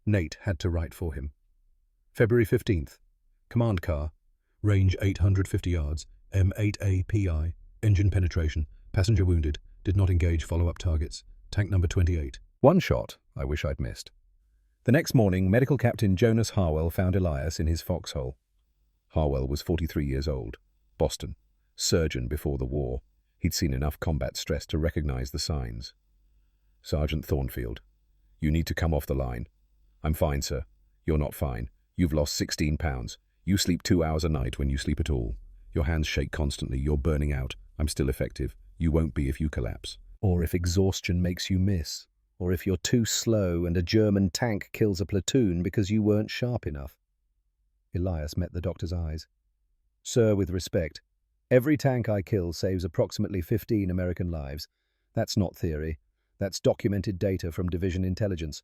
Nate had to write for him. February 15th. Command car. Range 850 yards. M8API. Engine penetration. Passenger wounded. Did not engage follow-up targets. Tank number 28. 1 shot I wish I'd missed. The next morning, Medical Captain Jonas Harwell found Elias in his foxhole. Harwell was 43 years old. Boston. Surgeon before the war. He'd seen enough combat stress to recognize the signs. Sergeant Thornfield. You need to come off the line. I'm fine, sir. You're not fine. You've lost 16 pounds. You sleep 2 hours a night when you sleep at all. Your hands shake constantly. You're burning out. I'm still effective. You won't be if you collapse. Or if exhaustion makes you miss. Or if you're too slow and a German tank kills a platoon because you weren't sharp enough. Elias met the doctor's eyes. Sir, with respect, every tank I kill saves approximately 15 American lives. That's not theory. That's documented data from Division Intelligence.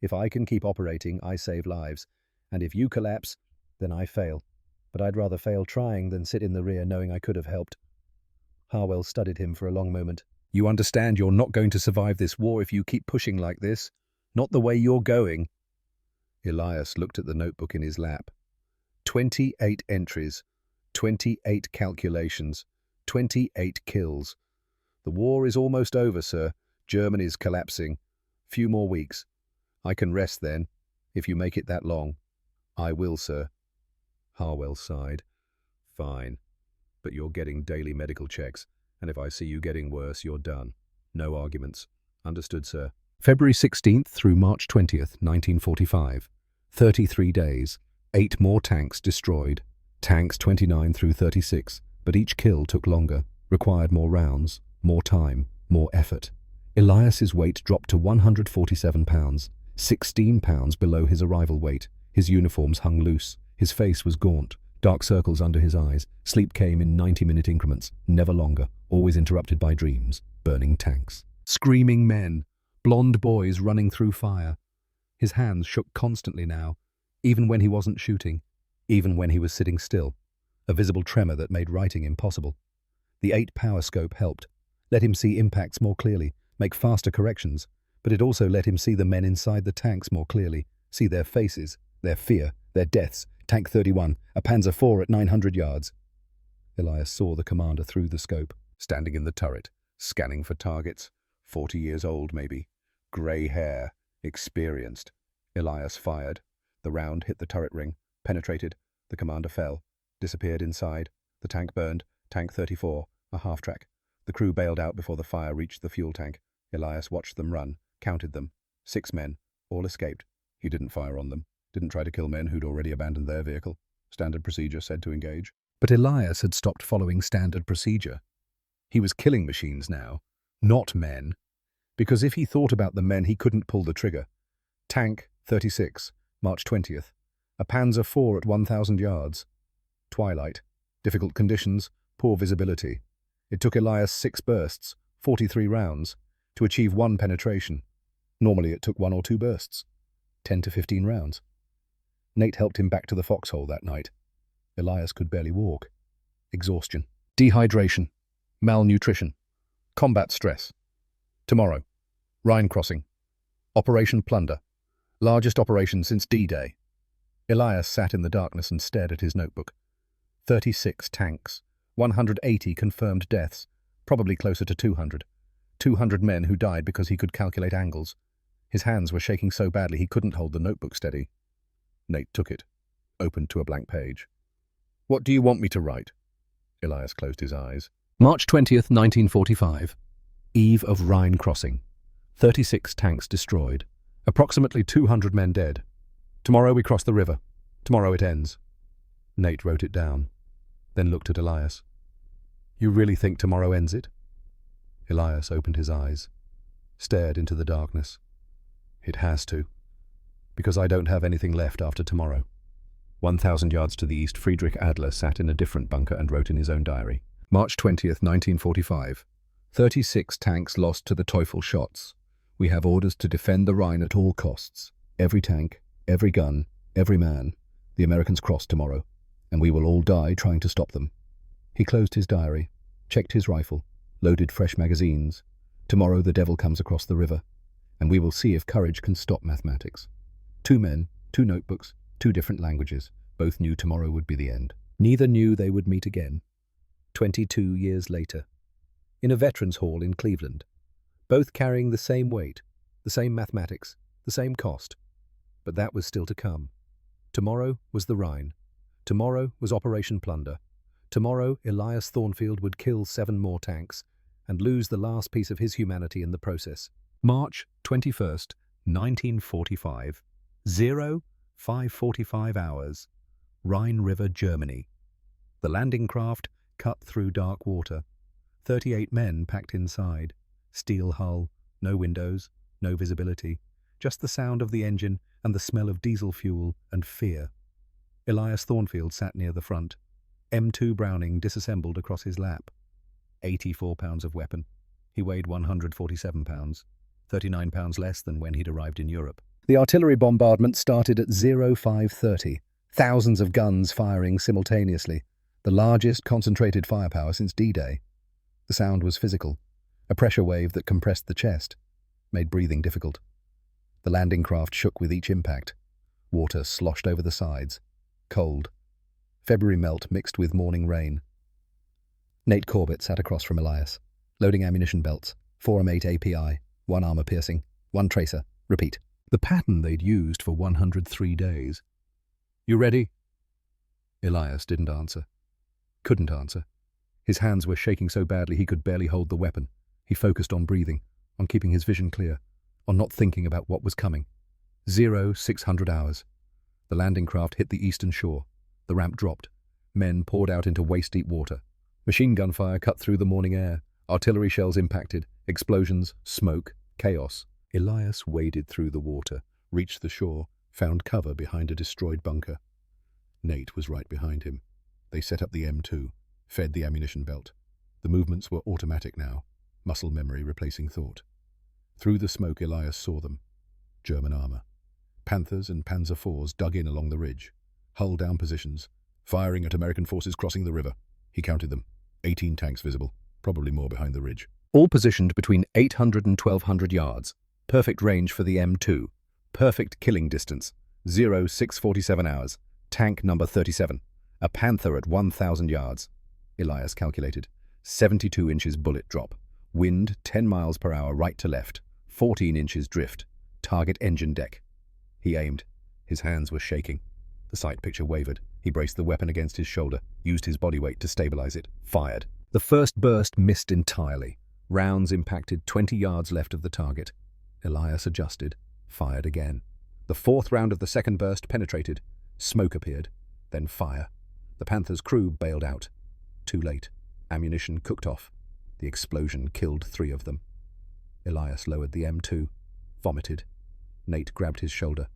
If I can keep operating, I save lives. And if you collapse, then I fail. But I'd rather fail trying than sit in the rear knowing I could have helped. Harwell studied him for a long moment. You understand you're not going to survive this war if you keep pushing like this? Not the way you're going. Elias looked at the notebook in his lap. 28 entries, 28 calculations, 28 kills. The war is almost over, sir. Germany's collapsing. Few more weeks. I can rest then, if you make it that long. I will, sir. Harwell sighed. Fine. But you're getting daily medical checks, and if I see you getting worse, you're done. No arguments. Understood, sir. February 16th through March 20th, 1945. 33 days. 8 more tanks destroyed. Tanks 29 through 36, but each kill took longer, required more rounds, more time, more effort. Elias's weight dropped to 147 pounds, 16 pounds below his arrival weight. His uniforms hung loose. His face was gaunt, dark circles under his eyes. Sleep came in 90-minute increments, never longer, always interrupted by dreams, burning tanks. Screaming men, blonde boys running through fire. His hands shook constantly now, even when he wasn't shooting, even when he was sitting still, a visible tremor that made writing impossible. The 8 power scope helped, let him see impacts more clearly, make faster corrections, but it also let him see the men inside the tanks more clearly, see their faces, their fear, their deaths. Tank 31, a Panzer IV at 900 yards. Elias saw the commander through the scope, standing in the turret, scanning for targets. 40 years old, maybe. Grey hair, experienced. Elias fired. The round hit the turret ring, penetrated. The commander fell, disappeared inside. The tank burned. Tank 34, a half-track. The crew bailed out before the fire reached the fuel tank. Elias watched them run, counted them. 6 men, all escaped. He didn't fire on them. Didn't try to kill men who'd already abandoned their vehicle. Standard procedure said to engage. But Elias had stopped following standard procedure. He was killing machines now, not men. Because if he thought about the men, he couldn't pull the trigger. Tank 36, March 20th. A Panzer IV at 1,000 yards. Twilight. Difficult conditions, poor visibility. It took Elias 6 bursts, 43 rounds, to achieve 1 penetration. Normally it took 1 or 2 bursts. 10 to 15 rounds. Nate helped him back to the foxhole that night. Elias could barely walk. Exhaustion, dehydration, malnutrition, combat stress. Tomorrow, Rhine crossing. Operation Plunder. Largest operation since D-Day. Elias sat in the darkness and stared at his notebook. 36 tanks, 180 confirmed deaths, probably closer to 200. 200 men who died because he could calculate angles. His hands were shaking so badly he couldn't hold the notebook steady. Nate took it, opened to a blank page. "What do you want me to write?" Elias closed his eyes. March 20th, 1945. Eve of Rhine crossing. 36 tanks destroyed. Approximately 200 men dead. Tomorrow we cross the river. Tomorrow it ends. Nate wrote it down, then looked at Elias. "You really think tomorrow ends it?" Elias opened his eyes, stared into the darkness. "It has to, because I don't have anything left after tomorrow." 1,000 yards to the east, Friedrich Adler sat in a different bunker and wrote in his own diary. March 20th, 1945. 36 tanks lost to the Teufel shots. We have orders to defend the Rhine at all costs. Every tank, every gun, every man. The Americans cross tomorrow, and we will all die trying to stop them. He closed his diary, checked his rifle, loaded fresh magazines. Tomorrow the devil comes across the river, and we will see if courage can stop mathematics. 2 men, 2 notebooks, 2 different languages. Both knew tomorrow would be the end. Neither knew they would meet again. 22 years later. In a veterans hall in Cleveland. Both carrying the same weight, the same mathematics, the same cost. But that was still to come. Tomorrow was the Rhine. Tomorrow was Operation Plunder. Tomorrow Elias Thornfield would kill 7 more tanks and lose the last piece of his humanity in the process. March 21st, 1945. 05:45 hours. Rhine River, Germany. The landing craft cut through dark water. 38 men packed inside. Steel hull, no windows, no visibility. Just the sound of the engine and the smell of diesel fuel and fear. Elias Thornfield sat near the front. M2 Browning disassembled across his lap. 84 pounds of weapon. He weighed 147 pounds, 39 pounds less than when he'd arrived in Europe. The artillery bombardment started at 05:30. Thousands of guns firing simultaneously. The largest concentrated firepower since D-Day. The sound was physical. A pressure wave that compressed the chest, made breathing difficult. The landing craft shook with each impact. Water sloshed over the sides. Cold. February melt mixed with morning rain. Nate Corbett sat across from Elias, loading ammunition belts, 4M8 API, 1 armor piercing, 1 tracer, repeat. The pattern they'd used for 103 days. "You ready?" Elias didn't answer. Couldn't answer. His hands were shaking so badly he could barely hold the weapon. He focused on breathing, on keeping his vision clear, on not thinking about what was coming. 0600 hours. The landing craft hit the eastern shore. The ramp dropped. Men poured out into waist-deep water. Machine gun fire cut through the morning air. Artillery shells impacted. Explosions, smoke, chaos. Elias waded through the water, reached the shore, found cover behind a destroyed bunker. Nate was right behind him. They set up the M2, fed the ammunition belt. The movements were automatic now, muscle memory replacing thought. Through the smoke, Elias saw them. German armor. Panthers and Panzer IVs dug in along the ridge. Hull down positions, firing at American forces crossing the river. He counted them. 18 tanks visible, probably more behind the ridge. All positioned between 800 and 1,200 yards. Perfect range for the M2. Perfect killing distance. 0647 hours. Tank number 37. A Panther at 1,000 yards. Elias calculated. 72 inches bullet drop. Wind 10 miles per hour right to left. 14 inches drift. Target engine deck. He aimed. His hands were shaking. The sight picture wavered. He braced the weapon against his shoulder, used his body weight to stabilize it, fired. The first burst missed entirely. Rounds impacted 20 yards left of the target. Elias adjusted, fired again. The 4th round of the second burst penetrated. Smoke appeared, then fire. The Panther's crew bailed out. Too late. Ammunition cooked off. The explosion killed 3 of them. Elias lowered the M2, vomited. Nate grabbed his shoulder.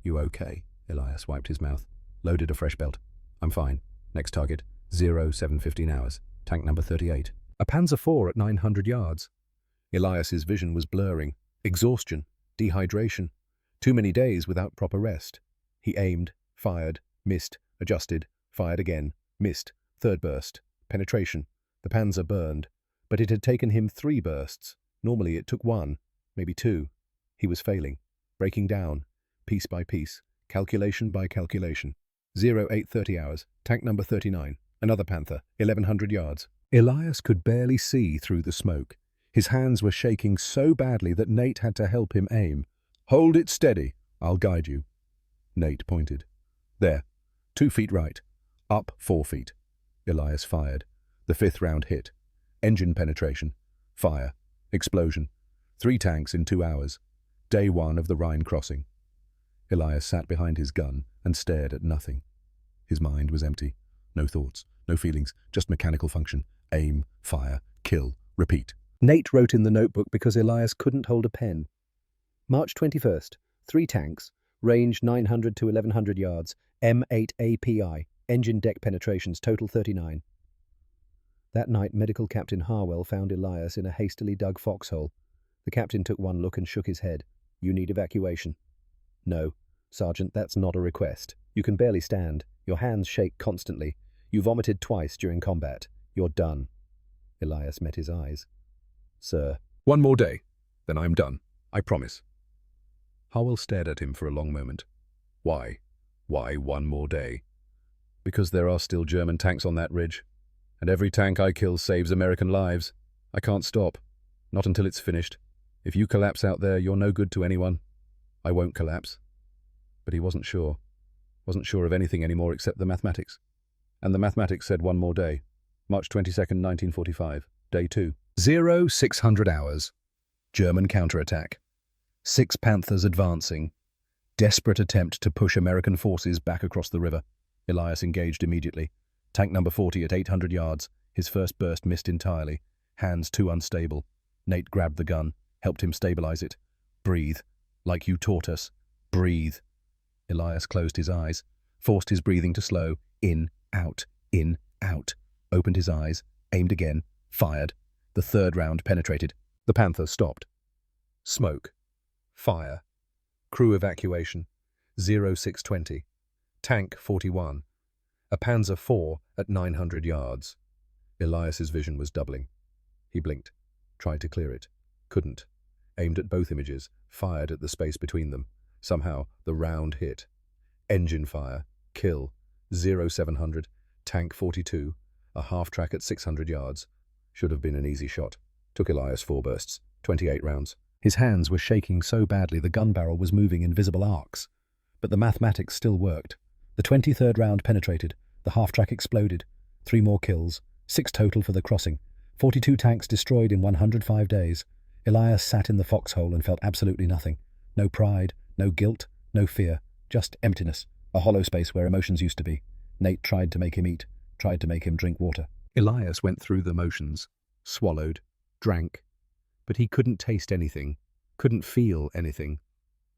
"You okay?" Elias wiped his mouth, loaded a fresh belt. "I'm fine. Next target, 0715 hours. Tank number 38. A Panzer IV at 900 yards. Elias's vision was blurring. Exhaustion, dehydration. Too many days without proper rest. He aimed, fired, missed, adjusted, Fired again. Missed. Third burst. Penetration. The Panzer burned. But it had taken him 3 bursts. Normally it took 1, maybe 2. He was failing. Breaking down. Piece by piece. Calculation by calculation. 0830 hours. Tank number 39. Another Panther. 1100 yards. Elias could barely see through the smoke. His hands were shaking so badly that Nate had to help him aim. "Hold it steady. I'll guide you." Nate pointed. "There. 2 feet right. Up 4 feet." Elias fired. The 5th round hit. Engine penetration. Fire. Explosion. 3 tanks in 2 hours. Day 1 of the Rhine crossing. Elias sat behind his gun and stared at nothing. His mind was empty. No thoughts, no feelings, just mechanical function. Aim, fire, kill, repeat. Nate wrote in the notebook because Elias couldn't hold a pen. March 21st. 3 tanks. Range 900 to 1100 yards. M8 API. Engine deck penetrations total 39. That night, Medical Captain Harwell found Elias in a hastily dug foxhole. The captain took one look and shook his head. "You need evacuation." "No, Sergeant, that's not a request. You can barely stand. Your hands shake constantly. You vomited twice during combat. You're done." Elias met his eyes. "Sir." "One more day, then I'm done. I promise." Harwell stared at him for a long moment. Why? Why 1 more day? Because there are still German tanks on that ridge. And every tank I kill saves American lives. I can't stop. Not until it's finished. If you collapse out there, you're no good to anyone. I won't collapse. But he wasn't sure. Wasn't sure of anything anymore except the mathematics. And the mathematics said 1 more day. March 22nd, 1945. Day 2. 0600 hours. German counterattack. 6 Panthers advancing. Desperate attempt to push American forces back across the river. Elias engaged immediately. Tank number 40 at 800 yards. His first burst missed entirely. Hands too unstable. Nate grabbed the gun, helped him stabilize it. "Breathe. Like you taught us. Breathe." Elias closed his eyes, forced his breathing to slow. In, out, opened his eyes, aimed again, fired. The 3rd round penetrated. The Panther stopped. Smoke. Fire. Crew evacuation. 0620. Tank 41. A Panzer IV at 900 yards. Elias's vision was doubling. He blinked, tried to clear it, couldn't. Aimed at both images, fired at the space between them. Somehow, the round hit. Engine fire. Kill. 0700. Tank 42. A half-track at 600 yards. Should have been an easy shot. Took Elias 4 bursts. 28 rounds. His hands were shaking so badly the gun barrel was moving in visible arcs. But the mathematics still worked. The 23rd round penetrated. The half-track exploded. 3 more kills. 6 total for the crossing. 42 tanks destroyed in 105 days. Elias sat in the foxhole and felt absolutely nothing. No pride, no guilt, no fear. Just emptiness. A hollow space where emotions used to be. Nate tried to make him eat. Tried to make him drink water. Elias went through the motions. Swallowed. Drank. But he couldn't taste anything. Couldn't feel anything.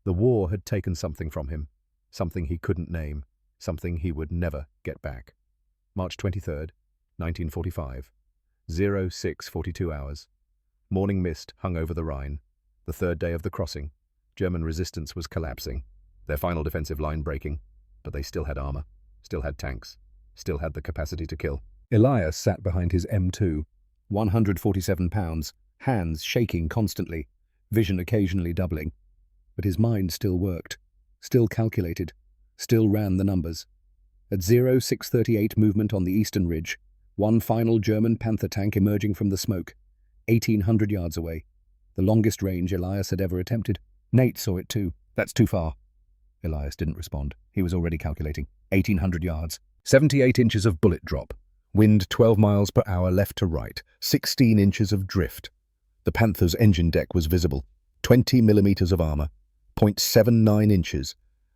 The war had taken something from him. Something he couldn't name. Something he would never get back. March 23rd, 1945. 0642 hours. Morning mist hung over the Rhine. The 3rd day of the crossing. German resistance was collapsing. Their final defensive line breaking. But they still had armor. Still had tanks. Still had the capacity to kill. Elias sat behind his M2. 147 pounds. Hands shaking constantly. Vision occasionally doubling. But his mind still worked. Still calculated. Still ran the numbers. At 0638 movement on the eastern ridge, 1 final German Panther tank emerging from the smoke, 1,800 yards away. The longest range Elias had ever attempted. Nate saw it too. "That's too far." Elias didn't respond. He was already calculating. 1,800 yards. 78 inches of bullet drop. Wind 12 miles per hour left to right. 16 inches of drift. The Panther's engine deck was visible. 20 millimeters of armor. 0.79 inches.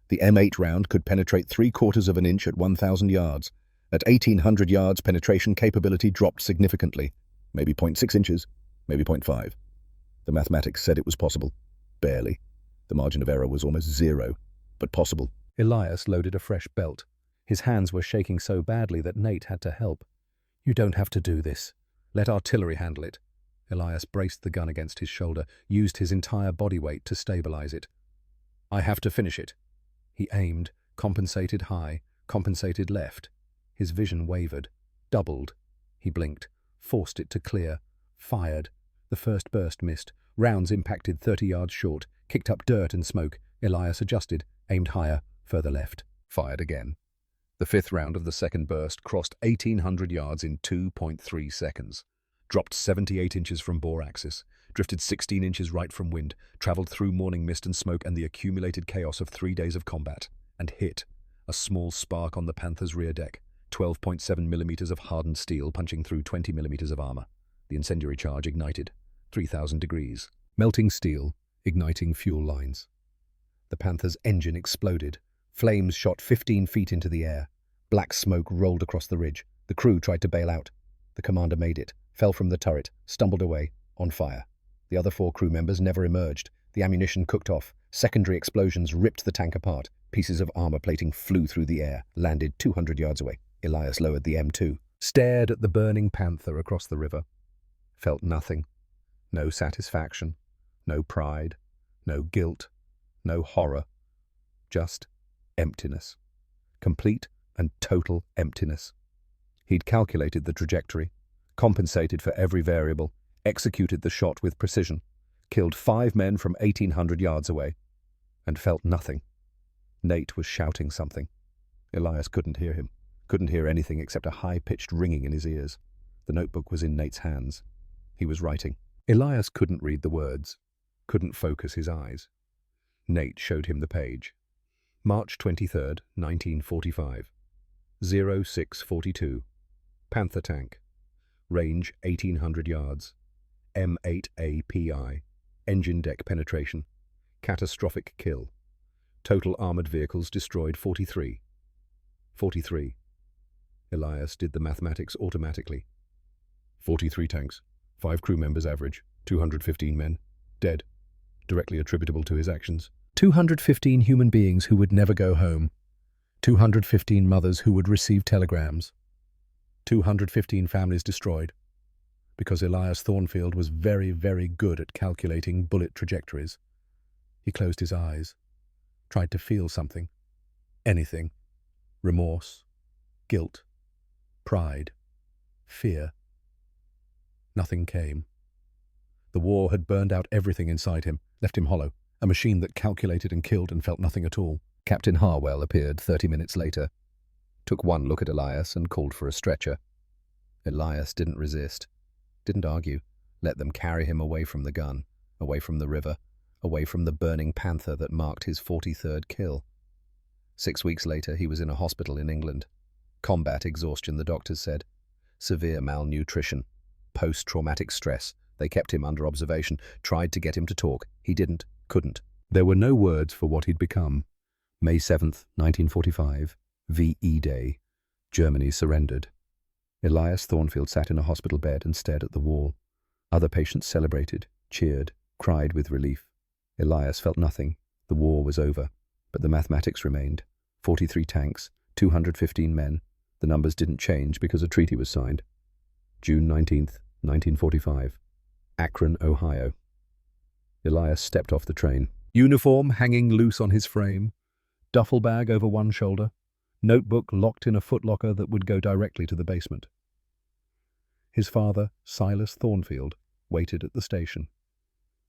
The M8 round could penetrate 3/4 of an inch at 1,000 yards. At 1,800 yards, penetration capability dropped significantly. Maybe 0.6 inches, maybe 0.5. The mathematics said it was possible. Barely. The margin of error was almost 0, but possible. Elias loaded a fresh belt. His hands were shaking so badly that Nate had to help. "You don't have to do this. Let artillery handle it." Elias braced the gun against his shoulder, used his entire body weight to stabilize it. "I have to finish it." He aimed, compensated high, compensated left. His vision wavered, doubled. He blinked, forced it to clear, fired. The first burst missed. Rounds impacted 30 yards short, kicked up dirt and smoke. Elias adjusted, aimed higher, further left. Fired again. The fifth round of the second burst crossed 1,800 yards in 2.3 seconds. Dropped 78 inches from bore axis, drifted 16 inches right from wind, travelled through morning mist and smoke and the accumulated chaos of 3 days of combat, and hit. A small spark on the Panther's rear deck, 12.7 millimeters of hardened steel punching through 20 millimeters of armor. The incendiary charge ignited. 3,000 degrees. Melting steel, igniting fuel lines. The Panther's engine exploded. Flames shot 15 feet into the air. Black smoke rolled across the ridge. The crew tried to bail out. The commander made it, fell from the turret, stumbled away, on fire. The other 4 crew members never emerged. The ammunition cooked off. Secondary explosions ripped the tank apart. Pieces of armor plating flew through the air, landed 200 yards away. Elias lowered the M2, stared at the burning Panther across the river. Felt nothing. No satisfaction, no pride, no guilt, no horror. Just emptiness. Complete and total emptiness. He'd calculated the trajectory, compensated for every variable, executed the shot with precision, killed 5 men from 1,800 yards away, and felt nothing. Nate was shouting something. Elias couldn't hear him, couldn't hear anything except a high-pitched ringing in his ears. The notebook was in Nate's hands. He was writing. Elias couldn't read the words, couldn't focus his eyes. Nate showed him the page. March 23rd, 1945. 0642. Panther tank. Range 1,800 yards. M8API. Engine deck penetration. Catastrophic kill. Total armored vehicles destroyed 43. 43. Elias did the mathematics automatically. 43 tanks. 5 crew members average, 215 men, dead, directly attributable to his actions. 215 human beings who would never go home. 215 mothers who would receive telegrams. 215 families destroyed. Because Elias Thornfield was very, very good at calculating bullet trajectories. He closed his eyes, tried to feel something. Anything. Remorse, guilt, pride, fear. Nothing came. The war had burned out everything inside him, left him hollow, a machine that calculated and killed and felt nothing at all. Captain Harwell appeared 30 minutes later, took one look at Elias and called for a stretcher. Elias didn't resist, didn't argue, let them carry him away from the gun, away from the river, away from the burning Panther that marked his 43rd kill. 6 weeks later, he was in a hospital in England. Combat exhaustion, the doctors said. Severe malnutrition. Post-traumatic stress. They kept him under observation, tried to get him to talk. He didn't, couldn't. There were no words for what he'd become. May 7th, 1945, VE Day. Germany surrendered. Elias Thornfield sat in a hospital bed and stared at the wall. Other patients celebrated, cheered, cried with relief. Elias felt nothing. The war was over. But the mathematics remained. 43 tanks, 215 men. The numbers didn't change because a treaty was signed. June 19th, 1945. Akron, Ohio. Elias stepped off the train. Uniform hanging loose on his frame. Duffel bag over one shoulder. Notebook locked in a footlocker that would go directly to the basement. His father, Silas Thornfield, waited at the station.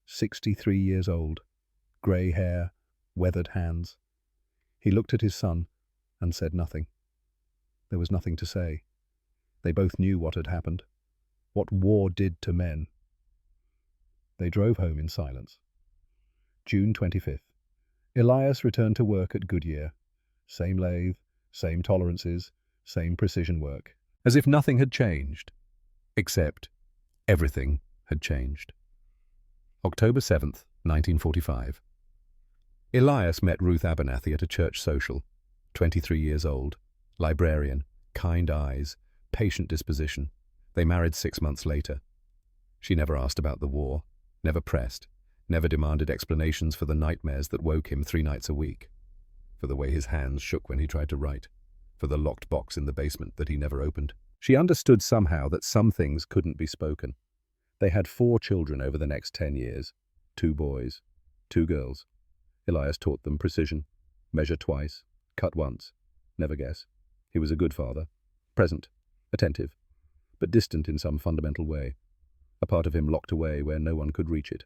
63 years old. Grey hair, weathered hands. He looked at his son and said nothing. There was nothing to say. They both knew what had happened, what war did to men. They drove home in silence. June 25th. Elias returned to work at Goodyear. Same lathe, same tolerances, same precision work. As if nothing had changed. Except everything had changed. October 7th, 1945. Elias met Ruth Abernathy at a church social. 23 years old, librarian, kind eyes, patient disposition. They married 6 months later. She never asked about the war, never pressed, never demanded explanations for the nightmares that woke him 3 nights a week, for the way his hands shook when he tried to write, for the locked box in the basement that he never opened. She understood somehow that some things couldn't be spoken. They had 4 children over the next 10 years, 2 boys, 2 girls. Elias taught them precision, measure twice, cut once, never guess. He was a good father, present, attentive, but distant in some fundamental way. A part of him locked away where no one could reach it.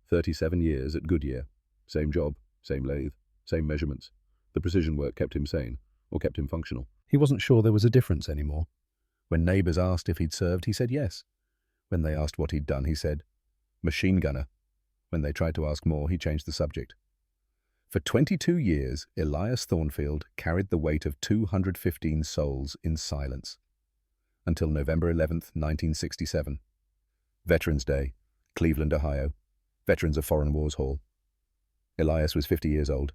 37 years at Goodyear. Same job, same lathe, same measurements. The precision work kept him sane, or kept him functional. He wasn't sure there was a difference anymore. When neighbours asked if he'd served, he said yes. When they asked what he'd done, he said, machine gunner. When they tried to ask more, he changed the subject. For 22 years, Elias Thornfield carried the weight of 215 souls in silence. Until November 11th, 1967. Veterans Day, Cleveland, Ohio. Veterans of Foreign Wars Hall. Elias was 50 years old.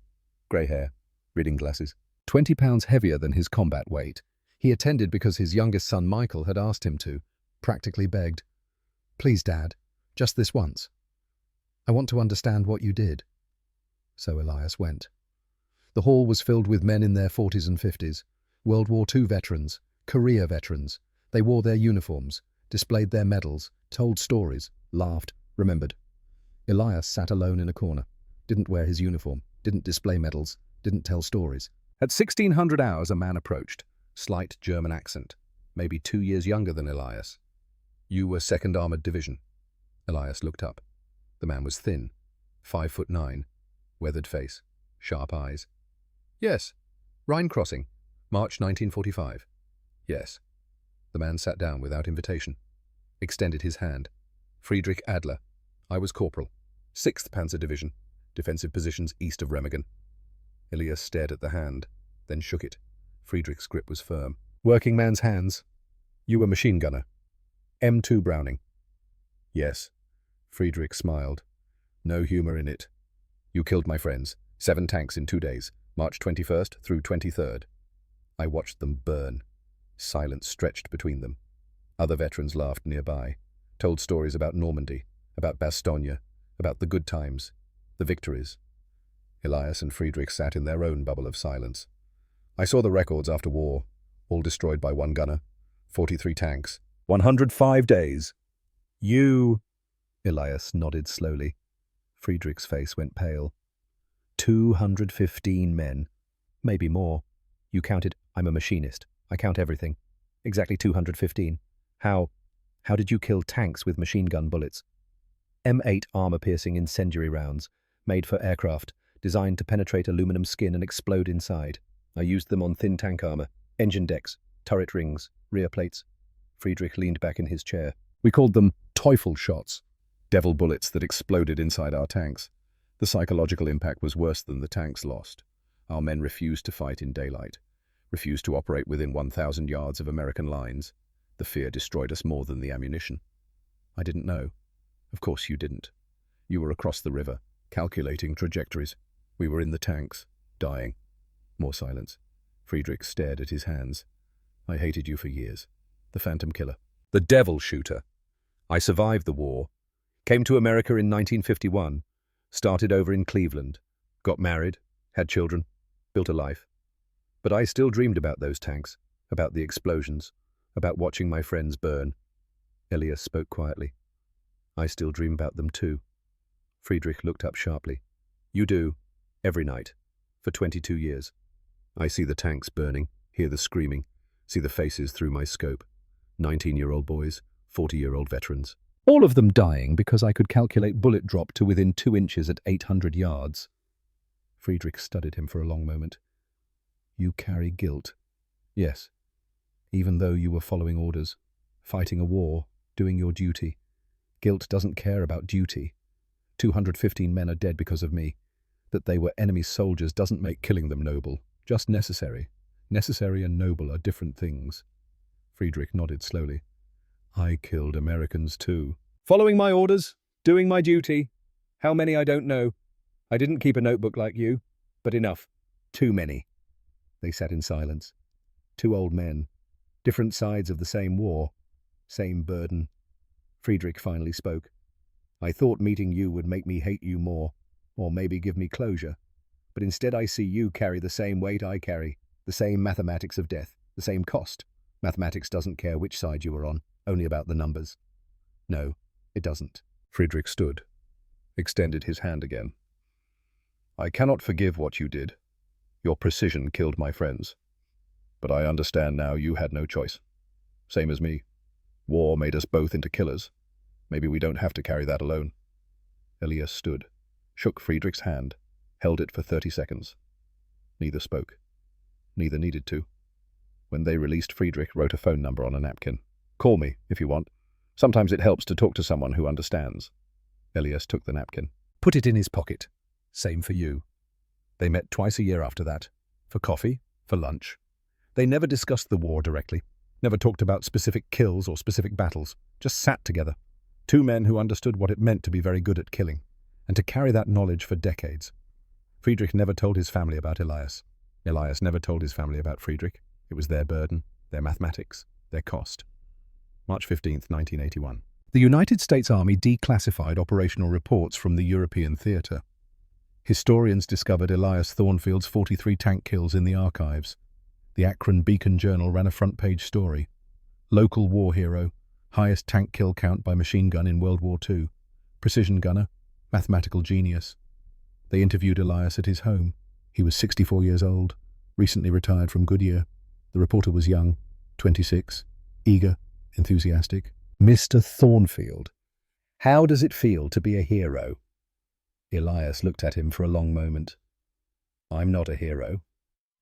Grey hair, reading glasses. 20 pounds heavier than his combat weight. He attended because his youngest son Michael had asked him to, practically begged. Please, Dad, just this once. I want to understand what you did. So Elias went. The hall was filled with men in their 40s and 50s, World War II veterans, Korea veterans. They wore their uniforms, displayed their medals, told stories, laughed, remembered. Elias sat alone in a corner, didn't wear his uniform, didn't display medals, didn't tell stories. At 1600 hours, a man approached, slight German accent, maybe 2 years younger than Elias. You were 2nd Armoured Division. Elias looked up. The man was thin, 5'9", weathered face, sharp eyes. Yes, Rhine Crossing, March 1945. Yes. The man sat down without invitation, extended his hand. Friedrich Adler. I was corporal, 6th Panzer Division, defensive positions east of Remagen. Elias stared at the hand, then shook it. Friedrich's grip was firm. Working man's hands. You were machine gunner. M2 Browning. Yes. Friedrich smiled. No humour in it. You killed my friends. 7 tanks in 2 days, March 21st through 23rd. I watched them burn. Silence stretched between them. Other veterans laughed nearby, told stories about Normandy, about Bastogne, about the good times, the victories. Elias and Friedrich sat in their own bubble of silence. I saw the records after war, all destroyed by one gunner, 43 tanks, 105 days. You... Elias nodded slowly. Friedrich's face went pale. 215 men. Maybe more. You counted. I'm a machinist. I count everything. Exactly 215. How did you kill tanks with machine gun bullets? M8 armor-piercing incendiary rounds, made for aircraft, designed to penetrate aluminum skin and explode inside. I used them on thin tank armor, engine decks, turret rings, rear plates. Friedrich leaned back in his chair. We called them Teufel shots. Devil bullets that exploded inside our tanks. The psychological impact was worse than the tanks lost. Our men refused to fight in daylight, refused to operate within 1,000 yards of American lines. The fear destroyed us more than the ammunition. I didn't know. Of course you didn't. You were across the river, calculating trajectories. We were in the tanks, dying. More silence. Friedrich stared at his hands. I hated you for years. The Phantom Killer. The Devil Shooter. I survived the war. Came to America in 1951. Started over in Cleveland. Got married. Had children. Built a life. But I still dreamed about those tanks. About the explosions. About watching my friends burn. Elias spoke quietly. I still dream about them too. Friedrich looked up sharply. You do. Every night. For 22 years. I see the tanks burning, hear the screaming, see the faces through my scope. 19-year-old boys, 40-year-old veterans. All of them dying because I could calculate bullet drop to within 2 inches at 800 yards. Friedrich studied him for a long moment. You carry guilt. Yes. Even though you were following orders, fighting a war, doing your duty. Guilt doesn't care about duty. 215 men are dead because of me. That they were enemy soldiers doesn't make killing them noble. Just necessary. Necessary and noble are different things. Friedrich nodded slowly. I killed Americans too. Following my orders, doing my duty. How many I don't know. I didn't keep a notebook like you, but enough. Too many. They sat in silence. 2 old men. Different sides of the same war. Same burden. Friedrich finally spoke. I thought meeting you would make me hate you more, or maybe give me closure. But instead I see you carry the same weight I carry, the same mathematics of death, the same cost. Mathematics doesn't care which side you are on, only about the numbers. No, it doesn't. Friedrich stood, extended his hand again. I cannot forgive what you did. Your precision killed my friends. But I understand now you had no choice. Same as me. War made us both into killers. Maybe we don't have to carry that alone. Elias stood, shook Friedrich's hand, held it for 30 seconds. Neither spoke. Neither needed to. When they released, Friedrich wrote a phone number on a napkin. Call me, if you want. Sometimes it helps to talk to someone who understands. Elias took the napkin. Put it in his pocket. Same for you. They met twice a year after that. For coffee, for lunch. They never discussed the war directly. Never talked about specific kills or specific battles. Just sat together. Two men who understood what it meant to be very good at killing, and to carry that knowledge for decades. Friedrich never told his family about Elias. Elias never told his family about Friedrich. It was their burden, their mathematics, their cost. March 15th, 1981. The United States Army declassified operational reports from the European theatre. Historians discovered Elias Thornfield's 43 tank kills in the archives. The Akron Beacon Journal ran a front-page story. Local war hero, highest tank kill count by machine gun in World War II. Precision gunner, mathematical genius. They interviewed Elias at his home. He was 64 years old, recently retired from Goodyear. The reporter was young, 26, eager, enthusiastic. Mr. Thornfield, how does it feel to be a hero? Elias looked at him for a long moment. I'm not a hero.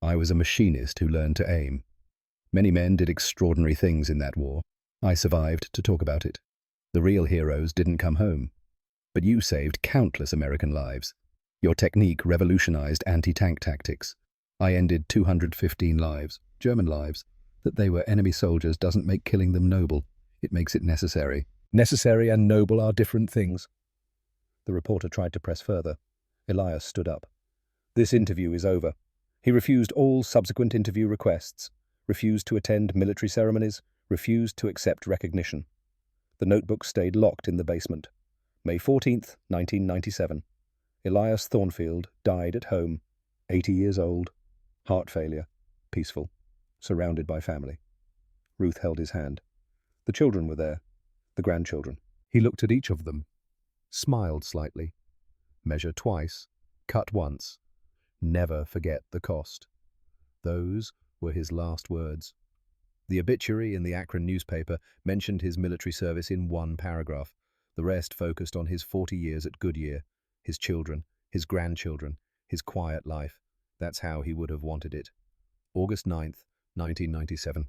I was a machinist who learned to aim. Many men did extraordinary things in that war. I survived to talk about it. The real heroes didn't come home. But you saved countless American lives. Your technique revolutionized anti-tank tactics. I ended 215 lives, German lives. That they were enemy soldiers doesn't make killing them noble. It makes it necessary. Necessary and noble are different things. The reporter tried to press further. Elias stood up. This interview is over. He refused all subsequent interview requests, refused to attend military ceremonies, refused to accept recognition. The notebook stayed locked in the basement. May 14th, 1997. Elias Thornfield died at home, 80 years old, heart failure, peaceful, surrounded by family. Ruth held his hand. The children were there, the grandchildren. He looked at each of them, smiled slightly. Measure twice, cut once. Never forget the cost. Those were his last words. The obituary in the Akron newspaper mentioned his military service in one paragraph. The rest focused on his 40 years at Goodyear, his children, his grandchildren, his quiet life. That's how he would have wanted it. August 9th, 1997.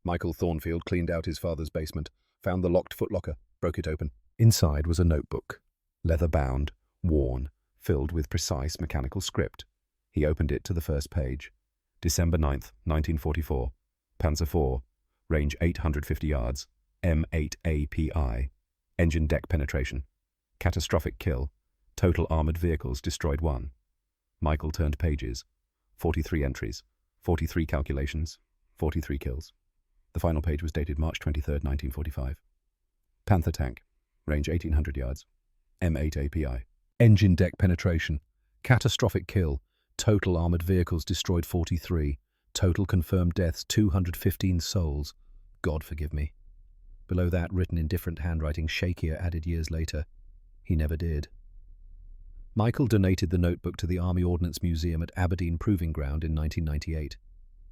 Michael Thornfield cleaned out his father's basement, found the locked footlocker, broke it open. Inside was a notebook, leather-bound, worn, filled with precise mechanical script. He opened it to the first page. December 9th, 1944. Panzer IV, range 850 yards, M8 API. Engine deck penetration. Catastrophic kill. Total armored vehicles destroyed 1. Michael turned pages. 43 entries, 43 calculations, 43 kills. The final page was dated March 23rd, 1945. Panther tank, range 1800 yards, M8 API. Engine deck penetration. Catastrophic kill. Total armored vehicles destroyed 43. Total confirmed deaths 215 souls. God forgive me. Below that, written in different handwriting, Shakier added years later, he never did. Michael donated the notebook to the Army Ordnance Museum at Aberdeen Proving Ground in 1998.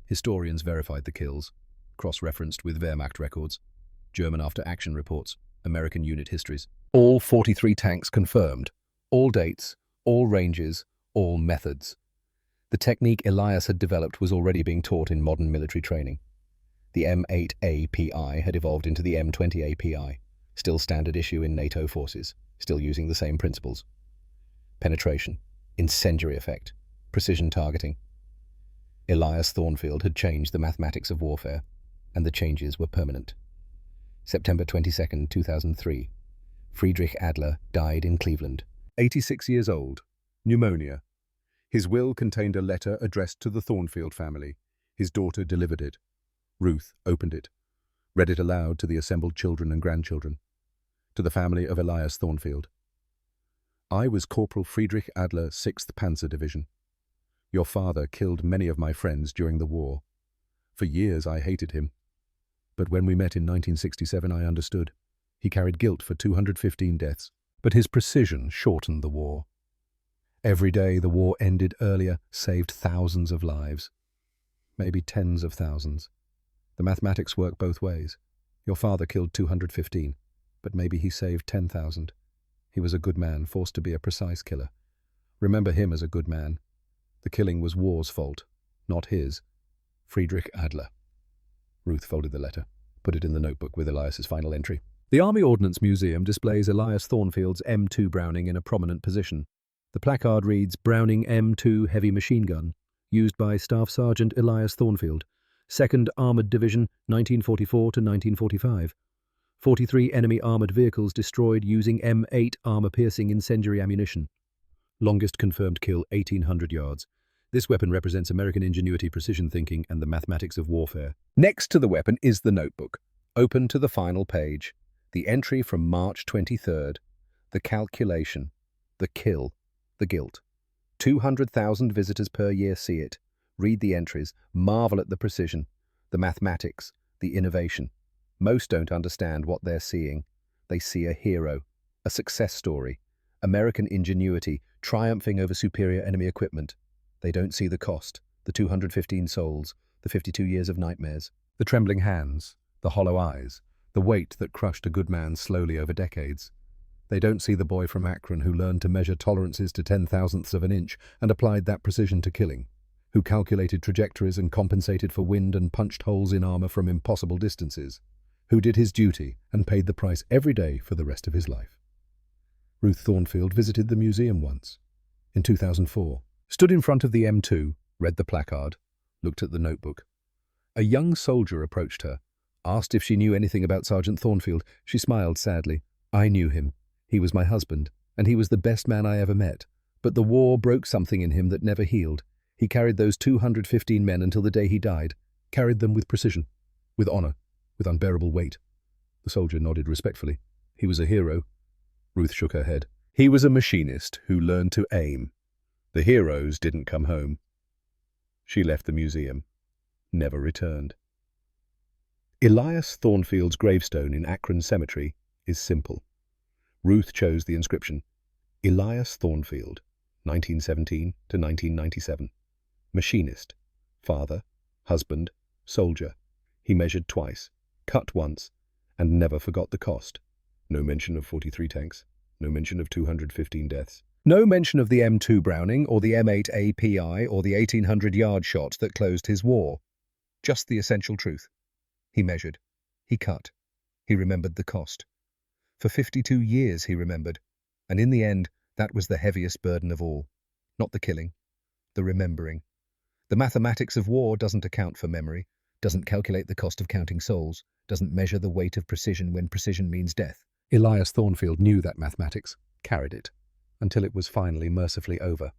Historians verified the kills, cross-referenced with Wehrmacht records, German after-action reports, American unit histories. All 43 tanks confirmed. All dates, all ranges, all methods. The technique Elias had developed was already being taught in modern military training. The M8 API had evolved into the M20 API, still standard issue in NATO forces, still using the same principles. Penetration, incendiary effect, precision targeting. Elias Thornfield had changed the mathematics of warfare, and the changes were permanent. September 22, 2003. Friedrich Adler died in Cleveland. 86 years old. Pneumonia. His will contained a letter addressed to the Thornfield family. His daughter delivered it. Ruth opened it, read it aloud to the assembled children and grandchildren. To the family of Elias Thornfield. I was Corporal Friedrich Adler, 6th Panzer Division. Your father killed many of my friends during the war. For years I hated him. But when we met in 1967 I understood. He carried guilt for 215 deaths. But his precision shortened the war. Every day the war ended earlier, saved thousands of lives. maybe tens of thousands. The mathematics work both ways. Your father killed 215, but maybe he saved 10,000. He was a good man, forced to be a precise killer. Remember him as a good man. The killing was war's fault, not his. Friedrich Adler. Ruth folded the letter, put it in the notebook with Elias's final entry. The Army Ordnance Museum displays Elias Thornfield's M2 Browning in a prominent position. The placard reads, Browning M2 Heavy Machine Gun, used by Staff Sergeant Elias Thornfield, 2nd Armoured Division, 1944 to 1945. 43 enemy armoured vehicles destroyed using M8 armour-piercing incendiary ammunition. Longest confirmed kill, 1,800 yards. This weapon represents American ingenuity, precision thinking, and the mathematics of warfare. Next to the weapon is the notebook. Open to the final page. The entry from March 23rd. The calculation. The kill. The guilt. 200,000 visitors per year see it. Read the entries. Marvel at the precision. The mathematics. The innovation. Most don't understand what they're seeing. They see a hero. A success story. American ingenuity, triumphing over superior enemy equipment. They don't see the cost, the 215 souls, the 52 years of nightmares, the trembling hands, the hollow eyes, the weight that crushed a good man slowly over decades. They don't see the boy from Akron who learned to measure tolerances to 10,000ths of an inch and applied that precision to killing, who calculated trajectories and compensated for wind and punched holes in armor from impossible distances, who did his duty and paid the price every day for the rest of his life. Ruth Thornfield visited the museum once, in 2004, stood in front of the M2, read the placard, looked at the notebook. A young soldier approached her, asked if she knew anything about Sergeant Thornfield. She smiled sadly. I knew him. He was my husband, and he was the best man I ever met. But the war broke something in him that never healed. He carried those 215 men until the day he died, carried them with precision, with honor, with unbearable weight. The soldier nodded respectfully. He was a hero. Ruth shook her head. He was a machinist who learned to aim. The heroes didn't come home. She left the museum, never returned. Elias Thornfield's gravestone in Akron Cemetery is simple. Ruth chose the inscription, Elias Thornfield, 1917 to 1997. Machinist, father, husband, soldier. He measured twice, cut once, and never forgot the cost. No mention of 43 tanks, no mention of 215 deaths. No mention of the M2 Browning or the M8 API or the 1,800-yard shot that closed his war. Just the essential truth. He measured. He cut. He remembered the cost. For 52 years he remembered, and in the end, that was the heaviest burden of all. Not the killing, the remembering. The mathematics of war doesn't account for memory, doesn't calculate the cost of counting souls, doesn't measure the weight of precision when precision means death. Elias Thornfield knew that mathematics, carried it, until it was finally mercifully over.